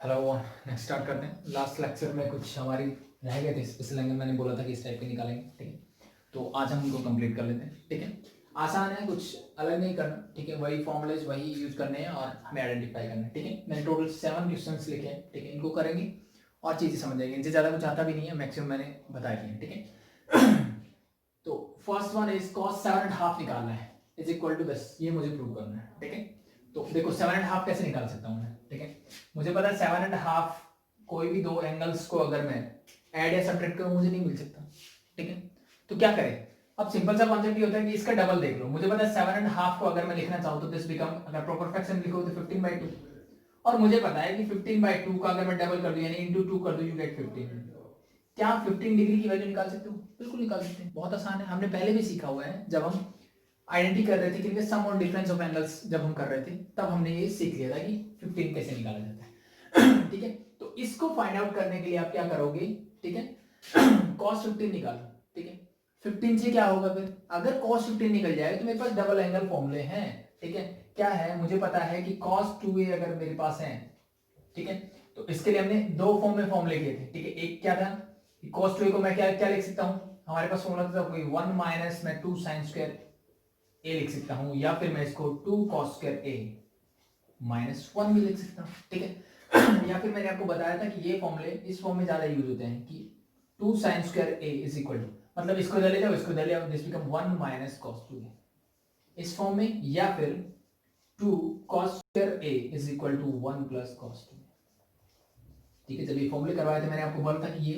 Hello, next start करते हैं। Last lecture में कुछ हमारी रह गए थे स्पेशल एंगल, मैंने बोला था कि इस टाइप के निकालेंगे, ठीक है। तो आज हम उनको कंप्लीट कर लेते हैं, ठीक है। आसान है, कुछ अलग नहीं करना, ठीक है। वही फॉर्मूलेज वही यूज करने हैं और हमें आइडेंटिफाई करना है, ठीक है। मैंने टोटल 7 क्वेश्चंस लिखे हैं, ठीक है। इनको करेंगे और चीज़ें समझ जाएंगे। इनसे ज़्यादा कुछ आता भी नहीं है, मैक्सिमम मैंने बता दिए, ठीक है। तो फर्स्ट वन इज cos 7.5 निकालना है इज इक्वल टू दिस, ये मुझे प्रूव करना है, ठीक है। तो देखो 7.5 कैसे निकाल सकता हूँ मैं, ठीक है। मुझे पता है 7.5 कोई भी दो एंगल्स को अगर मैं ऐड या सब्ट्रैक्ट करूँ मुझे नहीं मिल सकता, ठीक है। तो क्या करें, अब सिंपल सा कॉन्सेप्ट ये होता है कि इसका डबल देख लो। मुझे पता है 7.5 को अगर मैं लिखना चाहूँ तो दिस बिकम, अगर प्रॉपर फ्रैक्शन लिखो तो 15/2, और मुझे पता है कि 15/2 का अगर मैं डबल कर दूं यानी इंटू 2 कर दूं, यू गेट 15। क्या आप 15 डिग्री की वैल्यू निकाल सकते हो? बिल्कुल निकाल सकते हैं, बहुत आसान है। हमने पहले भी सीखा हुआ है, जब हम आइडेंटिटी कर रहे थे कि इनके सम और डिफरेंस ऑफ एंगल्स जब हम कर रहे थे, तब हमने ये सीख लिया था कि 15 कैसे निकाला जाता है। ठीक है, तो इसको फाइंड आउट करने के लिए आप क्या करोगे, ठीक है। cos 15 निकालो, ठीक है। 15 से क्या होगा फिर, अगर cos 15 निकल जाए तो मेरे पास डबल एंगल फॉर्मूले हैं, ठीक है। क्या है, मुझे पता है कि cos 2a अगर मेरे पास है, ठीक है। तो इसके लिए हमने दो फॉर्म में फॉर्मूले किए थे, ठीक है। एक क्या था, cos 2a को मैं क्या क्या लिख सकता हूं, हमारे पास फॉर्मूला था कोई 1 माइनस मैं 2 sin स्क्वायर a लिख सकता हूं, या फिर मैं इसको 2 cos स्क्वायर a माइनस 1 भी लिख सकता हूं, ठीक है। या फिर मैंने आपको बताया था कि ये फॉर्मूले इस फॉर्म में ज्यादा यूज होते हैं कि 2 sin square a is equal to, मतलब इसको इधर ले जाओ इसको इधर ले आओ, this become 1 minus cos 2a इस फॉर्म में, या फिर 2 cos square a is equal to 1 plus cos 2, ठीक है। जब ये फॉर्मूले करवाए थे मैंने आपको बोला था कि ये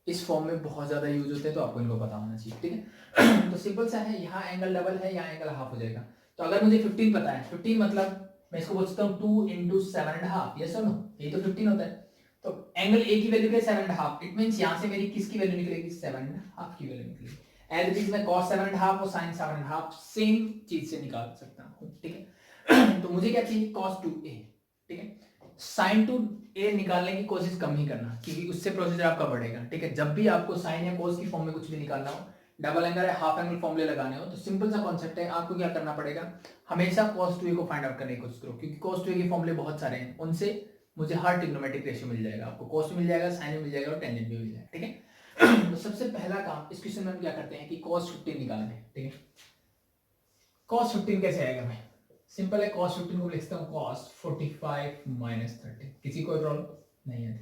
इस फॉर्म में बहुत ज्यादा यूज होते हैं, तो आपको इनको पता होना चाहिए, ठीक है। तो सिंपल सा है, यहाँ एंगल डबल है, यहाँ एंगल हाफ हो जाएगा। तो अगर मुझे 15 पता है, 15 मतलब मैं इसको बोल सकता हूँ 2 इंटू 7.5, यस और नो, यही तो 15 होता है। तो एंगल ए की वैल्यू क्या है 7.5, इट मींस यहाँ से मेरी किसकी वैल्यू निकलेगी, 7.5 की वैल्यू निकलेगी। एज इट इज मैं cos 7.5 और sin 7.5 सेम चीज से निकाल सकता हूँ, ठीक है। तो मुझे क्या चाहिए, cos 2a, ठीक है। साइन टू ए निकालने की कोशिश कम ही करना, क्योंकि उससे प्रोसीजर आपका बढ़ेगा, ठीक है। जब भी आपको साइन या कोस की फॉर्म में कुछ भी निकालना हो, डबल एंगल या हाफ एंगल फॉर्मूले लगाने हो, तो सिंपल सा कॉन्सेप्ट है, आपको क्या करना पड़ेगा, हमेशा cos 2a को फाइंड आउट करने की कोशिश करो, क्योंकि cos 2a के फॉर्मूले बहुत सारे हैं, उनसे मुझे हर ट्रिग्नोमेट्रिक रेशियो मिल जाएगा, आपको cos मिल जाएगा, साइन मिल जाएगा और टेंजेंट भी मिल जाएगा, ठीक है। तो सबसे पहला काम इस क्वेश्चन में हम क्या करते हैं कि cos 15 निकालना है, ठीक है। cos 15 कैसे आएगा भाई, सिंपल है, cos 15 को लिखता हूँ cos 45 माइनस 30, किसी कोई प्रॉब्लम नहीं है।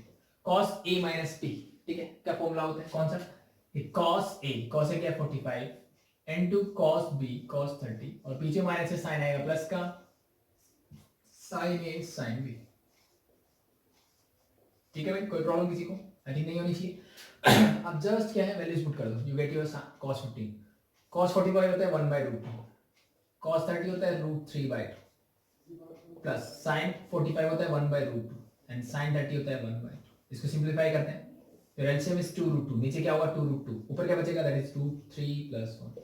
cos a माइनस p, ठीक है, क्या फॉर्मूला होता है, कौन सा, cos a क्या 45 इनटू cos b cos 30, और पीछे माइनस से साइन आएगा प्लस का, sin a sin b, ठीक है भाई। कोई प्रॉब्लम किसी को, आई थिंक नहीं होनी चाहिए। अब जस्ट क्या है, वैल्यूज पुट कर दो, you get your cos 15, cos 45 होता है 1/√2, cos 30 होता है √3/2, प्लस sin 45 होता है 1/√2 एंड sin 30 होता है 1/2। इसको सिंपलीफाई करते हैं, फिर एलसीएम इज 2√2, नीचे क्या होगा 2√2, ऊपर क्या बचेगा, दैट इज 2 3 + 1,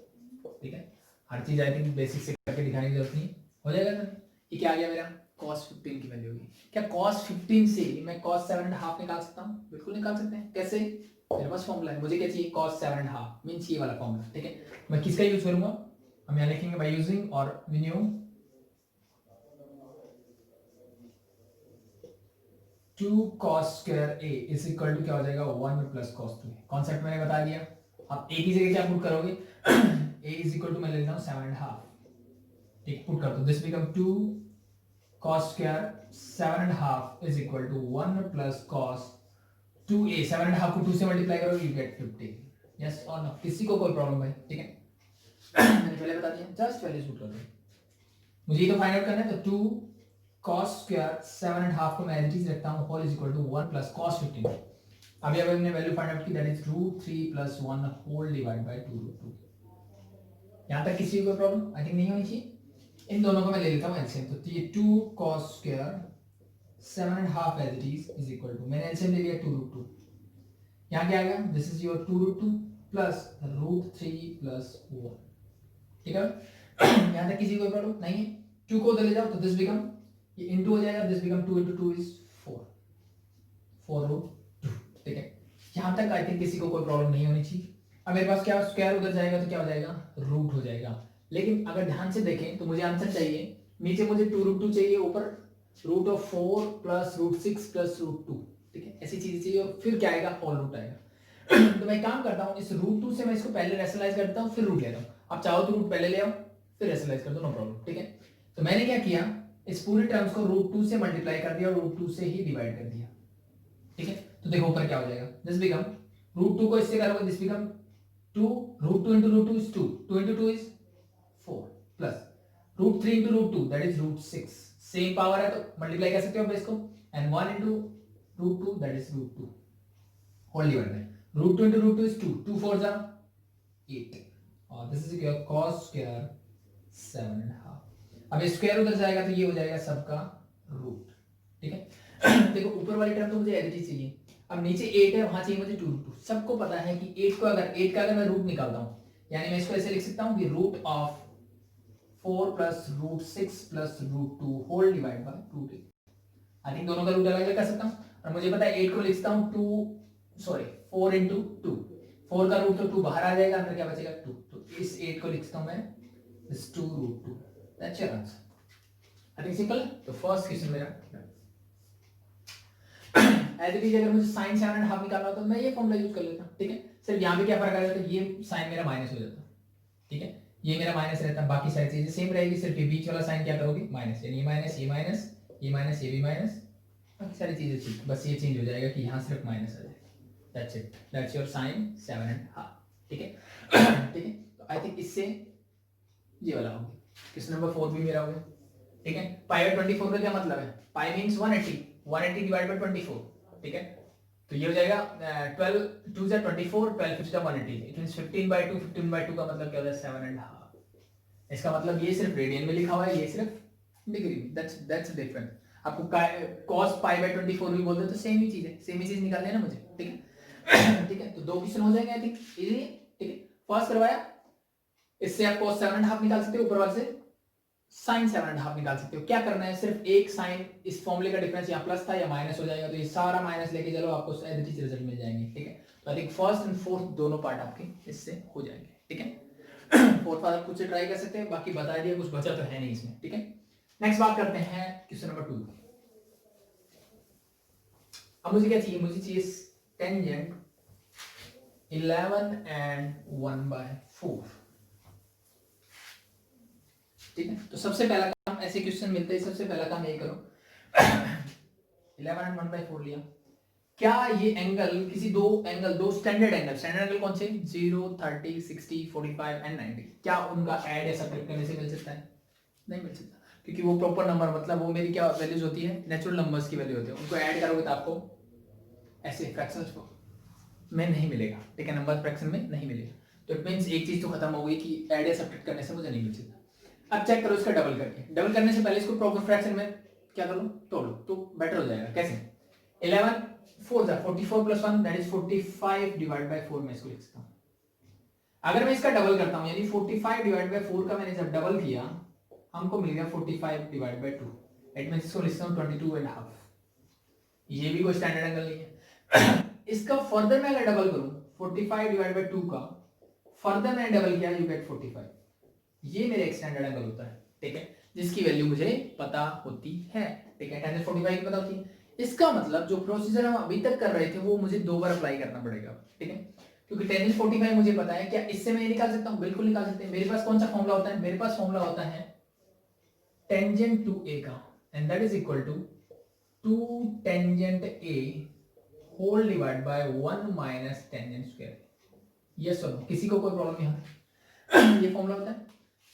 ठीक है। हर चीज आई थिंक बेसिक से करके दिखाने की जरूरत नहीं, हो जाएगा ना। ये क्या आ गया मेरा, cos 15 की वैल्यू होगी। क्या cos 15 से मैं cos 7.5 निकाल सकता हूँ, बिल्कुल निकाल सकते हैं। कैसे, मेरे पास फॉर्मूला है, मुझे क्या चाहिए, cos 7.5 मींस ये वाला फॉर्मूला, ठीक है। मैं किसका यूज करूंगा, हम यहाँ लिखेंगे बाय यूजिंग, और we knew 2 cos square a is equal to क्या हो जाएगा 1 प्लस cos 2a, कॉन्सेप्ट मैंने बता दिया। अब a की जगह क्या पुट करोगे, a इज इक्वल टू मैं ले लेता हूं 7.5, ठीक, पुट कर दो, this become 2 cos square 7.5 is equal to 1 plus cos 2a, 7.5 को 2 से मल्टीप्लाई करोगे यू गेट 15, यस और नो, किसी को कोई प्रॉब्लम है, ठीक है। मैंने पहले बता दिया, जस्ट वैल्यूज पुट कर दो। मुझे ये तो फाइंड आउट करना है, तो 2 cos स्क्वायर 7.5 को मैं एज इट इज रखता हूं, whole is equal to 1 plus cos 15, अभी अभी हमने वैल्यू फाइंड आउट की, that is √3 + 1 whole divide by 2√2। यहां तक किसी को प्रॉब्लम आई थिंक नहीं होनी चाहिए। इन दोनों को मैं ले लेता हूं एलसीएम, तो ये 2 cos square 7.5 as it is equal to, मैंने एलसीएम ले लिया 2√2, यहां क्या आएगा, दिस इज योर 2√2 प्लस √3 + 1, ठीक है। यहां तक किसी को प्रॉब्लम नहीं है, 2 को उधर ले जाओ तो दिस बिकम, ये इनटू हो जाएगा, दिस बिकम 2 × 2 इज 4 √2, ठीक है। यहां तक आई थिंक किसी को कोई प्रॉब्लम नहीं होनी चाहिए। अब मेरे पास क्या, स्क्वायर उधर जाएगा तो क्या हो जाएगा, रूट हो जाएगा। लेकिन अगर ध्यान से देखें तो मुझे आंसर चाहिए, नीचे मुझे 2√2 चाहिए, ऊपर root of 4 plus root 6 plus root 2, ठीक है, ऐसी चीजें चाहिए और फिर क्या आएगा, होल रूट आएगा। तो मैं काम करता हूँ, इस रूट 2 से मैं इसको पहले रेशनलाइज करता हूँ फिर रूट लेता हूँ। आप चाहो तो रूट पहले ले आओ फिर रेशनलाइज कर दो, नो प्रॉब्लम, ठीक है। तो मैंने क्या किया, इस पूरे टर्म्स को रूट 2 से मल्टीप्लाई कर दिया और रूट 2 से ही डिवाइड कर दिया, ठीक है। तो देखो ऊपर क्या हो जाएगा, दिस बिकम रूट 2 को इससे करोगे, this become 2, root 2 into root 2 is 2, 2 into 2 is 4 plus root 3 into root 2 that is root 6, same power है तो मल्टीप्लाई कर सकते हो बेस को, and 1 into root 2 that is root 2 whole divide by root 2 into root 2 is 2, 2 4 जा 8 और this is your cos square 7.5। अब square उधर जाएगा तो ये हो जाएगा सबका रूट, ठीक है। देखो ऊपर वाली टर्म तो मुझे एज इट इज चाहिए, अब नीचे 8 है वहां चाहिए मुझे 2 रूट 2। सबको पता है कि 8 को अगर 8 का अगर मैं रूट निकालता हूं, यानी मैं इसको ऐसे लिख सकता हूं कि root of 4 plus root 6 plus root 2 whole divide by root 8। I think दोनों का रूट अलग अलग कर सकता हूं और मुझे पता है 8 को लिखता हूं 4 into 2, 4 का रूट तो 2 बाहर आ जाएगा, अंदर क्या बचेगा 2, तो इस 8 को लिखता हूं मैं इस 2 root 2, that's your answer. I think simple है। तो फर्स्ट क्वेश्चन मेरा एज इट इज, अगर मुझे साइन 7.5 निकालना हो तो मैं ये फॉर्मूला यूज कर लेता हूं, ठीक है। सिर्फ यहां पे क्या फर्क आ जाता है, ये साइन मेरा माइनस हो जाता है, ठीक है, ये मेरा माइनस रहता है, बाकी सारी चीजें सेम रहेगी, सिर्फ ये बीच वाला साइन क्या करोगे माइनस, यानी ये माइनस ये माइनस ये माइनस ये भी माइनस, बाकी सारी चीजें ठीक, बस ये चेंज हो जाएगा कि यहां सिर्फ माइनस आ जाएगा, that's it, that's your sine 7.5, ठीक है। ठीक है, तो आई थिंक इससे ये वाला हो गया, क्वेश्चन नंबर 4 भी मेरा हो गया, ठीक है। पाई बाय 24 का क्या मतलब है, पाई मींस 180 डिवाइड बाय 24, ठीक है। तो ये हो जाएगा 12 2 जा 24, 12 5 जा 180, इट मींस 15/2, 15/2 का मतलब क्या होता है 7.5। इसका मतलब ये सिर्फ रेडियन में लिखा हुआ है, ये सिर्फ डिग्री में, दैट्स डिफरेंट। आपको cos पाई बाय 24 भी बोलते हैं तो सेम ही चीज है, सेम ही चीज निकालनी है ना मुझे, ठीक है। ठीक है, तो 2 क्वेश्चन हो जाएंगे आई थिंक इजी, ठीक है। फर्स्ट करवाया, इससे आप cos 7.5 निकाल सकते हो, ऊपर वाले से साइन 7.5 निकाल सकते हो। क्या करना है, सिर्फ एक साइन, इस फॉर्मूले का डिफरेंस यहाँ प्लस था या माइनस हो जाएगा, तो ये सारा माइनस लेके चलो आपको एज इट इज रिजल्ट मिल जाएंगे, ठीक है। तो I think first and fourth दोनों पार्ट आपके इससे हो जाएंगे, ठीक है। फोर्थ वाला खुद से ट्राई कर सकते हैं, बाकी बता दिया, कुछ बचा तो है नहीं इसमें, ठीक है। नेक्स्ट बात करते हैं क्वेश्चन नंबर 2। अब मुझे क्या चाहिए, मुझे चाहिए टेंजेंट 11 and 1/4, ठीक है। तो सबसे पहला काम, ऐसे क्वेश्चन मिलते हैं, सबसे पहला काम ये करो 11 and 1/4 लिया, क्या ये एंगल किसी दो स्टैंडर्ड एंगल कौन से 0 30 60 45 एंड 90, क्या उनका ऐड या सब्ट्रैक्ट करने से मिल सकता है, नहीं मिल सकता, क्योंकि वो प्रॉपर नंबर, मतलब वो मेरी क्या वैल्यूज होती है, नेचुरल नंबर्स की वैल्यू होती है, उनको ऐड करोगे तो आपको ऐसे फ्रैक्शंस में नहीं मिलेगा, ठीक है, नंबर फ्रैक्शन में नहीं मिलेगा। तो इट मींस एक चीज तो खत्म हो गई कि ऐड या सब्ट्रैक्ट करने से मुझे नहीं मिल सकता। अब चेक करो इसका डबल करके, डबल करने से पहले इसको प्रॉपर फ्रैक्शन में क्या कर लो, तोड़ लो, तो बेटर हो जाएगा। कैसे, 11 4 जा 44 plus 1 that is 45 divide by 4 मैं इसको लिख सकता हूं। अगर मैं इसका डबल करता हूं, यानी 45 डिवाइड बाय 4 का मैंने जब डबल किया, हमको मिल गया 45 डिवाइड बाय 2, इट मींस इसको लिखता हूं 22.5। ये भी कोई स्टैंडर्ड एंगल नहीं है। इसका फर्दर मैं अगर डबल करूं 45 डिवाइड बाय 2 का फर्दर मैंने डबल किया, यू गेट 45, ये मेरे एक स्टैंडर्ड एंगल होता है, ठीक है, जिसकी वैल्यू मुझे पता होती है, ठीक है, tan 45 की पता होती है। इसका मतलब जो प्रोसीजर हम अभी तक कर रहे थे वो मुझे 2 बार अप्लाई करना पड़ेगा, ठीक है, क्योंकि tan 45 मुझे पता है। क्या इससे मैं ये निकाल सकता हूं, बिल्कुल निकाल सकते हैं। मेरे पास कौन सा फॉर्मूला होता है, मेरे पास फॉर्मूला होता है टेंजेंट टू ए का, and that is equal to 2 tangent A whole divide by 1 minus tangent square. Yes और नो, किसी को कोई प्रॉब्लम नहीं। ये फॉर्मूला होता है।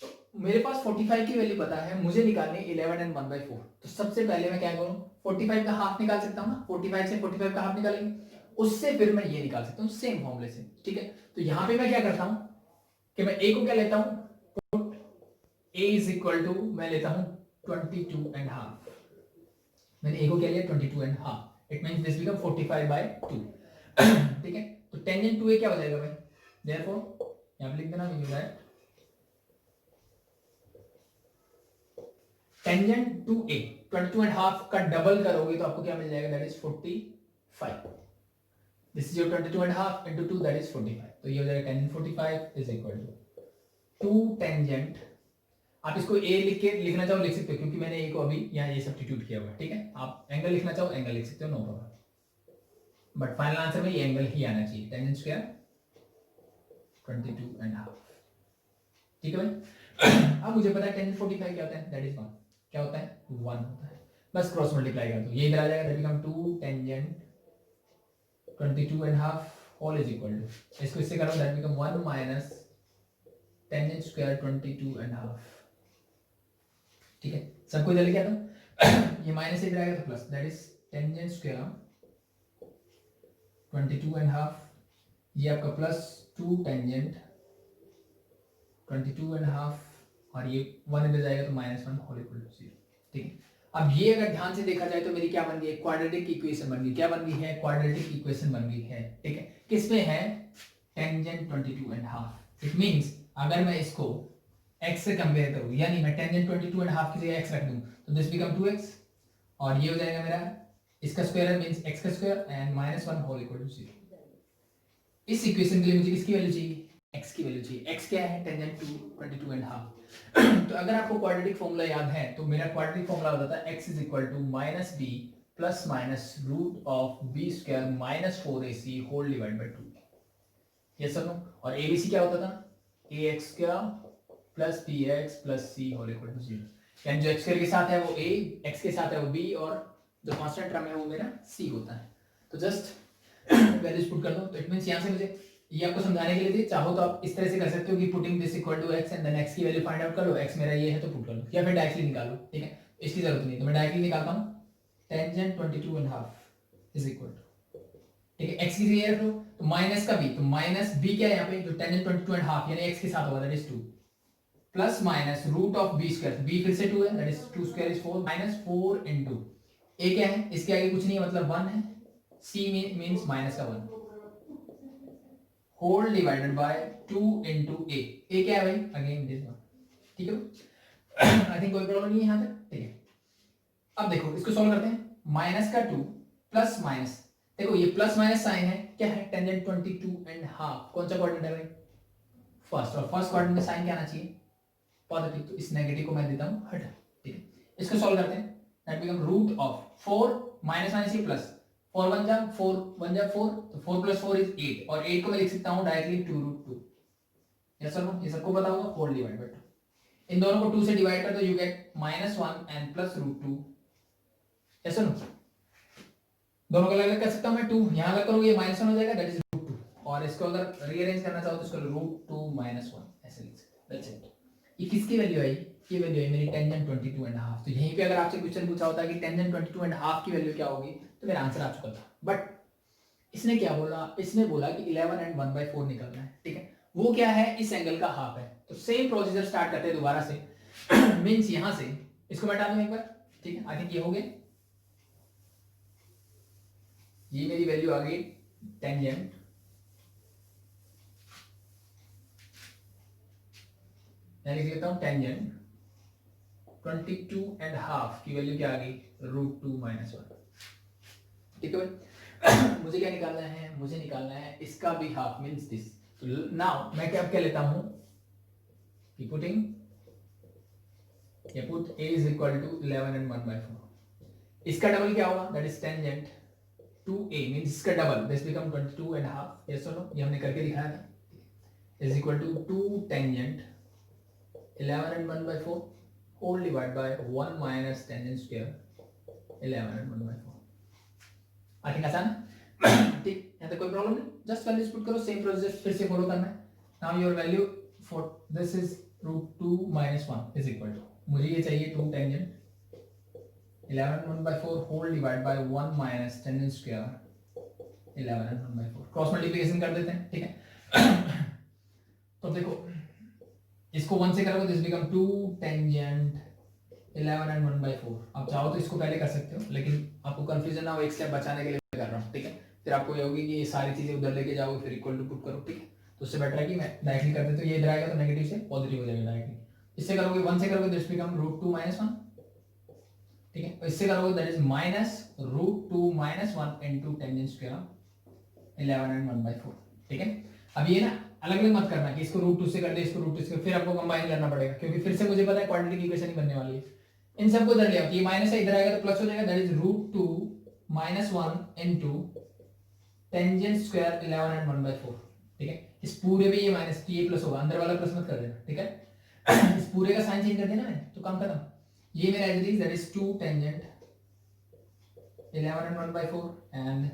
तो मेरे पास 45 की वैल्यू पता है, मुझे निकालनी 11 and 1/4। तो सबसे पहले मैं क्या करूं, 45 का हाफ निकाल सकता हूं ना, 45 से 45 का हाफ निकालेंगे, उससे फिर मैं ये निकाल सकता हूं सेम फॉर्मूले से, ठीक है। तो यहां पे मैं क्या करता हूं कि मैं a को क्या लेता हूं, a इज इक्वल टू मैं लेता हूं 22.5। मैंने a को क्या लिया 22.5, इट मींस दिस बिकम 45/2, ठीक है। तो टेंजेंट टू ए क्या हो जाएगा भाई, देयरफॉर यहां पे लिख देना we know that tangent to a 22.5 का डबल करोगे तो आपको क्या मिल जाएगा, that is 45। This is your 22.5 into 2 that is 45। तो ये हो जाएगा tangent 45 is equal to 2 tangent. आप इसको ए लिख के लिखना चाहो लिख सकते हो, क्योंकि मैंने ए को अभी यहाँ ये सब्स्टिट्यूट किया हुआ है, ठीक है। आप एंगल लिखना चाहो एंगल लिख सकते हो, no problem, but final answer में ये एंगल ही आना चाहिए, टेंजेंट स्क्वायर 22.5, ठीक है भाई। अब मुझे पता है टेंजेंट 45 क्या होता है, दैट इज 1, क्या होता है 1 होता है, बस क्रॉस मल्टीप्लाई कर दो, ये इधर आ जाएगा, that become 2 tangent 22.5 whole is equal to, इसको इससे करो, that become 1 minus tangent square 22.5, ठीक है। सबको इधर लेके आता हूं, ये माइनस इधर आएगा तो plus, that is tangent square 22.5, ये आपका प्लस 2 टेंजेंट 22.5, और ये 1 इधर जाएगा तो -1 होल इक्वल टू 0, ठीक है। अब ये अगर ध्यान से देखा जाए तो मेरी क्या बन गई है, क्वाड्रेटिक इक्वेशन बन गई, क्या बन गई है, क्वाड्रेटिक इक्वेशन बन गई है, ठीक है। किसमें है, टेंजेंट 22.5, इट मींस अगर मैं इसको x से कंपेयर करूं, यानी मैं टेंजेंट 22.5 की जगह x रख दूं तो दिस बिकम 2x, और ये हो जाएगा मेरा इसका स्क्वायर मींस x का square and -1 whole equal to 0। इस इक्वेशन के लिए मुझे किसकी वैल्यू चाहिए, x की वैल्यू चाहिए, x क्या है, टेंजेंट 22.5। तो अगर आपको क्वाड्रेटिक फॉर्मूला याद है तो मेरा क्वाड्रेटिक फॉर्मूला होता था x = -b plus minus root of b square -4ac whole divide by 2, yes और नो। और abc क्या होता था, ax square plus bx plus c whole equal to 0, यानी जो x स्क्वायर के साथ है वो a, x के साथ है वो b, और जो कांस्टेंट टर्म है वो मेरा c होता है। तो जस्ट वैल्यूज पुट कर दो, तो इट मींस यहां से मुझे ये आपको समझाने के लिए थी, चाहो तो आप इस तरह से कर सकते हो कि putting this equal to x and then x की वैल्यू फाइंड आउट कर लो, x मेरा ये है तो पुट कर लो, या फिर डायरेक्टली निकाल लो, ठीक है, इसकी जरूरत नहीं, तो मैं डायरेक्टली निकालता हूं, टेंजेंट 22.5 इज इक्वल टू, ठीक है, x की जगह रख लो, तो माइनस का b, तो माइनस b क्या है यहाँ पे, जो टेंजेंट 22.5 यानी x के साथ होगा, that is 2 plus minus root of b square, b फिर से 2 है, that is 2 square is 4 minus 4 into a क्या है, इसके आगे कुछ नहीं है मतलब 1 है, c मींस माइनस का 1 whole divided by 2 into a, a क्या है भाई, अगेन दिस वन, ठीक है। आई थिंक कोई प्रॉब्लम नहीं है यहां तक, ठीक है। अब देखो इसको सॉल्व करते हैं, माइनस का 2 प्लस माइनस, देखो ये प्लस माइनस साइन है, क्या है, टेंजेंट 22.5, कौन सा क्वाड्रेंट है भाई, फर्स्ट, और फर्स्ट क्वाड्रेंट में साइन क्या आना चाहिए, पॉजिटिव, तो इस नेगेटिव को मैं देता हूं हटा, ठीक है। इसको सॉल्व करते हैं, that become root of 4 minus minus ये प्लस 4 1 जा 4 1 जा 4, तो 4 प्लस 4 इज 8, और 8 को मैं लिख सकता हूं डायरेक्टली 2√2, यस और नो, ये सबको पता होगा, होल डिवाइड बाय 2, इन दोनों को 2 से डिवाइड कर दो, you get -1 and plus √2, yes और नो। दोनों को अलग कर सकता हूं मैं, 2 यहां अलग करूंगा, ये -1 हो जाएगा, दैट इज √2, और इसको अगर रीअरेंज करना चाहो तो इसको √2 - 1 ऐसे लिख सकते हैं, दैट्स इट। ये किसकी वैल्यू आई, ये वैल्यू है मेरी टेंजेंट 22.5। तो यहीं पे अगर आपसे क्वेश्चन पूछा होता है कि टेंजेंट 22.5 की वैल्यू क्या होगी, तो मेरा आंसर आ चुका था, बट इसने क्या बोला, इसने बोला कि 11 एंड 1/4 निकलना है, ठीक है, वो क्या है, इस एंगल का हाफ है। तो सेम प्रोसीजर स्टार्ट करते हैं दोबारा से मींस यहां से इसको मैं हटा दूं एक बार, ठीक है, आई थिंक ये हो गया, ये मेरी वैल्यू आ गई टेंजेंट मैं लिख लेता हूं, टेंजेंट 22.5 की वैल्यू क्या आ गई, √2 - 1, ठीक है भाई। मुझे क्या निकालना है, मुझे निकालना है इसका भी हाफ मींस दिस। तो नाउ मैं क्या लेता हूं कि पुटिंग ये put a is equal to 11 and 1/4, इसका डबल क्या होगा, that is tangent 2a means इसका डबल, दिस बिकम 22.5, यस और नो, ये हमने करके दिखाया था, is equal to 2 tangent 11 and 1/4 whole divide by 1 minus tangent square 11 and 1/4। I think आसान है, ठीक, यहां तक कोई प्रॉब्लम नहीं, जस्ट वैल्यूज पुट करो, सेम प्रोसेस फिर से फॉलो करना है। Now your value for this is √2 - 1 is equal to, मुझे ये चाहिए 2 tangent 11 and 1/4 whole divide by 1 minus tangent square 11 and 1/4, cross multiplication कर देते हैं, ठीक है। तो देखो इसको 1 से करोगे, दिस बिकम 2 टेंजेंट 11 एंड 1/4। आप चाहो तो इसको पहले कर सकते हो, लेकिन आपको कंफ्यूजन ना हो, एक स्टेप बचाने के लिए कर रहा हूँ, ठीक है, फिर आपको ये होगी कि ये सारी चीजें उधर लेके जाओ फिर इक्वल टू पुट करो, ठीक है, तो उससे बेटर है कि मैं डायरेक्टली कर देता हूं, ये इधर आएगा तो नेगेटिव से पॉजिटिव हो जाएगा डायरेक्टली, इससे करोगे 1 से करोगे, दिस बिकम √2 - 1, ठीक है, इससे करोगे that is -√2 - 1 into tangent square 11 and 1/4, ठीक है। अब ये ना अलग अलग मत करना कि इसको रूट टू से कर दे, इसको रूट टू से, फिर आपको कंबाइन करना पड़ेगा, क्योंकि फिर से मुझे पता है क्वाड्रेटिक इक्वेशन ही बनने वाली है। इन सबको इधर ले आओ, ये माइनस है इधर आएगा तो प्लस हो जाएगा, that is root two minus 1 into tangent square 11 and 1/4। ठीक है, इस पूरे में ये माइनस ये प्लस होगा, अंदर वाला प्लस मत कर देना। ठीक है इस पूरे का साइन चेंज कर देना मैंने तो काम खत्म। ये मेरा as it is, that is 2 tangent 11 and 1/4 and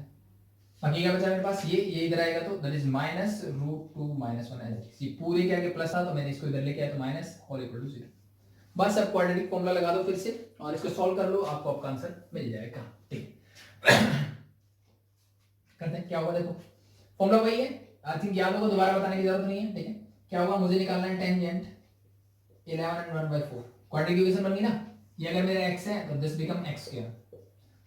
बाकी क्या बचा मेरे पास, ये इधर आएगा तो that is minus root two minus 1 as it is. ये पूरे के आगे प्लस था तो मैंने इसको इधर लेके आया तो माइनस होल इक्वल टू 0। बस अब क्वाड्रेटिक फॉर्मूला लगा दो फिर से और इसको सॉल्व कर लो, आपको आपका आंसर मिल जाएगा। ठीक करते हैं क्या होगा, देखो फॉर्मूला वही है, आई थिंक याद होगा, दोबारा बताने की जरूरत नहीं है। ठीक है, क्या होगा, मुझे निकालना है टेंजेंट 11 एंड 1/4, क्वाड्रेटिक इक्वेशन बन गई ना। ये अगर मेरा x है तो दिस बिकम x स्क्वायर,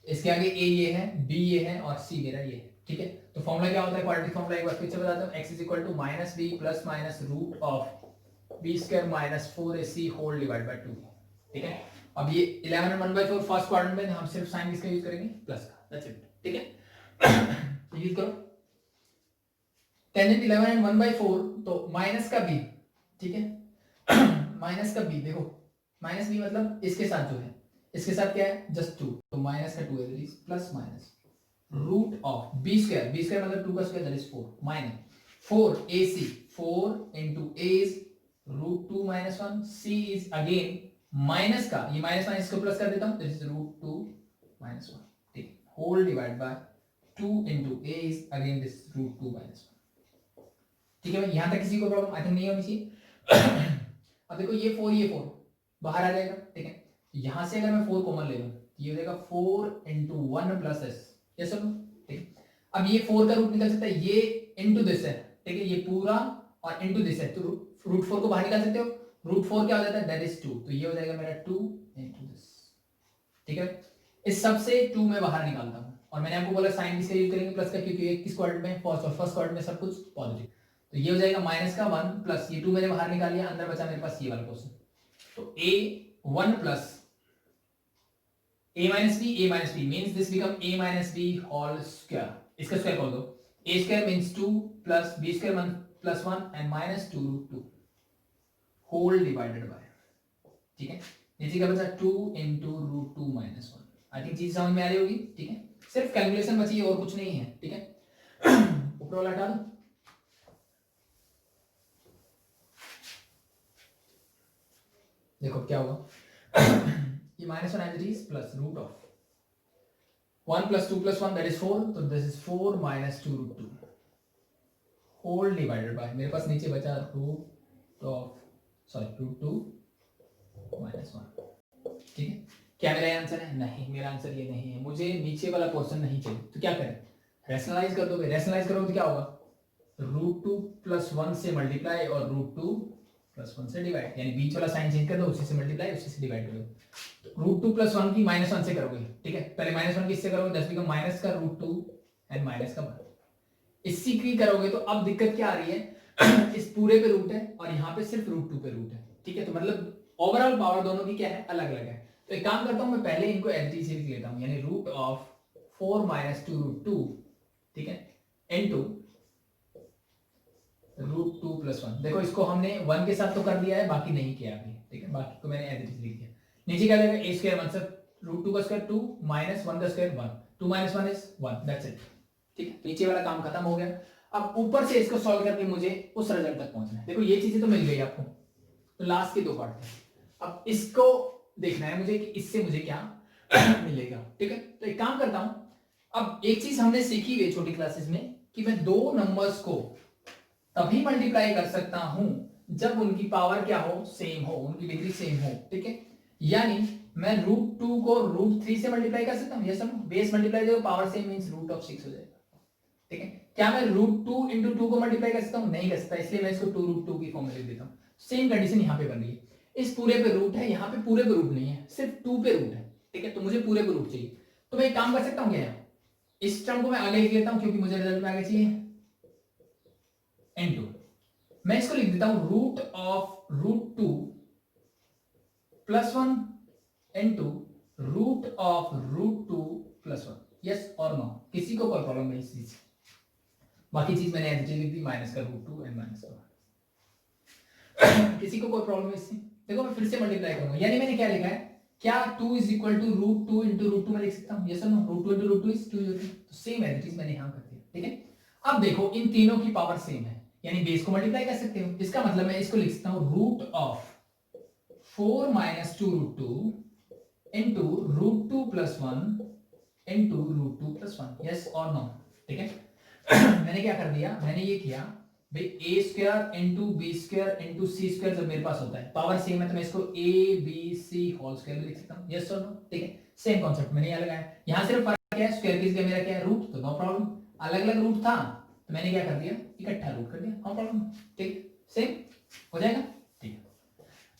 इसके आगे a ये है, b ये है और c मेरा ये है। ठीक है, तो फॉर्मूला क्या होता है, क्वाड्रेटिक फॉर्मूला एक बार फिर से बताता हूं, x is equal to minus b plus minus root of b square minus 4ac whole divide by 2। ठीक है, अब ये 11 एंड 1/4 फर्स्ट क्वाड्रेंट में हम सिर्फ साइन किसका यूज करेंगे, प्लस का, दैट्स इट। ठीक है यूज करो टेंजेंट 11 एंड 1/4 तो माइनस का b। ठीक है माइनस का b, देखो माइनस b मतलब इसके साथ जो है, इसके साथ क्या है, जस्ट 2, तो माइनस का 2 है plus minus root of b square, b square मतलब 2 का square that is 4 minus 4ac, 4 into a is root 2 minus 1, c is again minus का, ये माइनस माइनस को प्लस कर देता हूं, दिस इज रूट 2 माइनस 1। ठीक, whole divide by 2 into a is again this root 2 minus 1। ठीक है भाई, यहां तक किसी को प्रॉब्लम आई थिंक नहीं होनी चाहिए। अब देखो ये 4 बाहर आ जाएगा। ठीक है, यहां से अगर मैं 4 कॉमन ले लूं ये हो जाएगा 4 into 1 प्लस s, ये सब। ठीक, अब ये 4 का रूट निकल सकता है, ये इनटू दिस है। ठीक है, ये पूरा और इनटू दिस है, तो रूट 4 को बाहर निकाल सकते हो, रूट 4 क्या हो जाता है, दैट इज 2, तो ये हो जाएगा मेरा 2 इनटू दिस। ठीक है, इस सब से 2 मैं बाहर निकालता हूं और मैंने आपको बोला साइन किसका यूज करेंगे, प्लस का, क्योंकि ये किस क्वाड्रेंट में, फर्स्ट, और फर्स्ट क्वाड्रेंट में सब कुछ पॉजिटिव, तो ये हो जाएगा माइनस का 1 प्लस ये 2 मैंने बाहर निकाल लिया, अंदर बचा मेरे पास ये वाला क्वेश्चन, तो a 1 plus a minus b means this become a minus b whole square, इसका स्क्वायर कर दो, a square means 2 plus b square plus 1 and minus 2 root 2 whole divided by। ठीक है, नीचे क्या बचा 2 into root 2 minus 1। I think चीज समझ में आ रही होगी। ठीक है, सिर्फ कैलकुलेशन बची है और कुछ नहीं है। ठीक है ऊपर वाला हटा दो, देखो क्या होगा ये minus 1 as it is plus root of 1 plus 2 plus 1 that is 4, तो this is 4 minus 2 root 2 whole divided by, मेरे पास नीचे बचा रूट ऑफ रूट 2 माइनस 1। ठीक है, क्या मेरा आंसर है, नहीं मेरा आंसर ये नहीं है, मुझे नीचे वाला पोर्शन नहीं चाहिए, तो क्या करें, रैशनलाइज कर दोगे, रैशनलाइज करोगे तो क्या होगा, रूट 2 प्लस 1 से मल्टीप्लाई और रूट 2 प्लस 1 से डिवाइड, यानी बीच वाला साइन चेंज कर दो, उसी से मल्टीप्लाई उसी से डिवाइड करो। रूट 2 प्लस 1 की माइनस 1 से करोगे। ठीक है, पहले माइनस 1 किससे करोगे, 10 बिकम माइनस का रूट 2 एंड माइनस का 1, इसी की करोगे तो अब दिक्कत क्या आ रही है इस पूरे पे रूट है और यहाँ पे सिर्फ रूट 2 पे रूट है। ठीक है, तो मतलब ओवरऑल पावर दोनों की क्या है, अलग अलग है। तो एक काम करता हूँ, मैं पहले इनको एच से लिख लेता हूँ, यानी रूट ऑफ 4 माइनस 2 रूट 2, ठीक है, इनटू रूट 2 प्लस 1। देखो इसको हमने 1 के साथ तो कर दिया है, बाकी नहीं किया अभी। ठीक है, बाकी को मैंने एच लिख दिया। नीचे क्या जाएगा, a स्क्वायर मतलब रूट 2 का स्क्वायर 2 माइनस 1 का square 1, 2 minus 1 is 1, that's it. ठीक है, नीचे वाला काम खत्म हो गया। अब ऊपर से इसको सॉल्व करके मुझे उस रिजल्ट तक पहुंचना है। देखो ये चीजें तो मिल गई आपको, तो लास्ट के 2 पार्ट थे, अब इसको देखना है मुझे कि इससे मुझे क्या मिलेगा। ठीक है, तो एक काम करता हूं, अब एक चीज हमने सीखी हुई छोटी क्लासेस में कि मैं 2 नंबर्स को तभी मल्टीप्लाई कर सकता हूं जब उनकी पावर क्या हो, सेम हो, उनकी डिग्री सेम हो। ठीक है, यानी मैं रूट 2 को रूट 3 से मल्टीप्लाई कर सकता हूं, ये सब बेस मल्टीप्लाई जो power same means root of 6 हो जाएगा। ठीक है, क्या मैं रूट 2 इंटू 2 को मल्टीप्लाई कर सकता हूं, नहीं कर सकता, इसलिए मैं इसको 2 रूट 2 की फॉर्म में लिख देता हूं। सेम कंडीशन यहां पे बन रही है, इस पूरे पे रूट है, यहां पे पूरे पे रूट नहीं है, सिर्फ 2 पे रूट है। ठीक है, तो मुझे पूरे पे रूट चाहिए, तो मैं एक काम कर सकता हूं क्या, इस टर्म को मैं आगे लिख लेता हूं क्योंकि मुझे रिजल्ट में आगे चाहिए इनटू, मैं इसको लिख देता हूं root of root 2 plus 1 into root of root 2 plus 1। Yes और नो, किसी को कोई प्रॉब्लम नहीं इस चीज, बाकी चीज मैंने एज लिख दी माइनस का रूट टू एंड माइनस का किसी को कोई प्रॉब्लम है इससे? देखो मैं फिर से मल्टीप्लाई करूंगा, यानी मैंने क्या लिखा है, क्या 2 is equal to root two into root two मैं लिख सकता हूँ? यस और no? Root two into root two is 2 होती है, तो सेम एज इट इज मैंने यहाँ कर दिया। ठीक है, अब देखो इन तीनों की पावर सेम है, यानी बेस को मल्टीप्लाई कर सकते हो। इसका मतलब मैं इसको लिख सकता हूँ root of 4 minus 2 root two into root two plus 1 into root two plus 1। Yes और नो? ठीक है मैंने क्या कर दिया, मैंने ये किया भाई A square into B square into C square जब मेरे पास होता है, पावर सेम है, तो मैं इसको a b c whole square में लिख सकता हूँ। यस और नो? ठीक है, सेम कॉन्सेप्ट मैंने यहाँ लगाया। यहाँ सिर्फ फर्क क्या है, स्क्वायर की जगह मेरा क्या है, रूट, तो नो प्रॉब्लम। अलग अलग रूट था तो मैंने क्या कर दिया, इकट्ठा रूट कर दिया, नो प्रॉब्लम। ठीक, सेम हो जाएगा। ठीक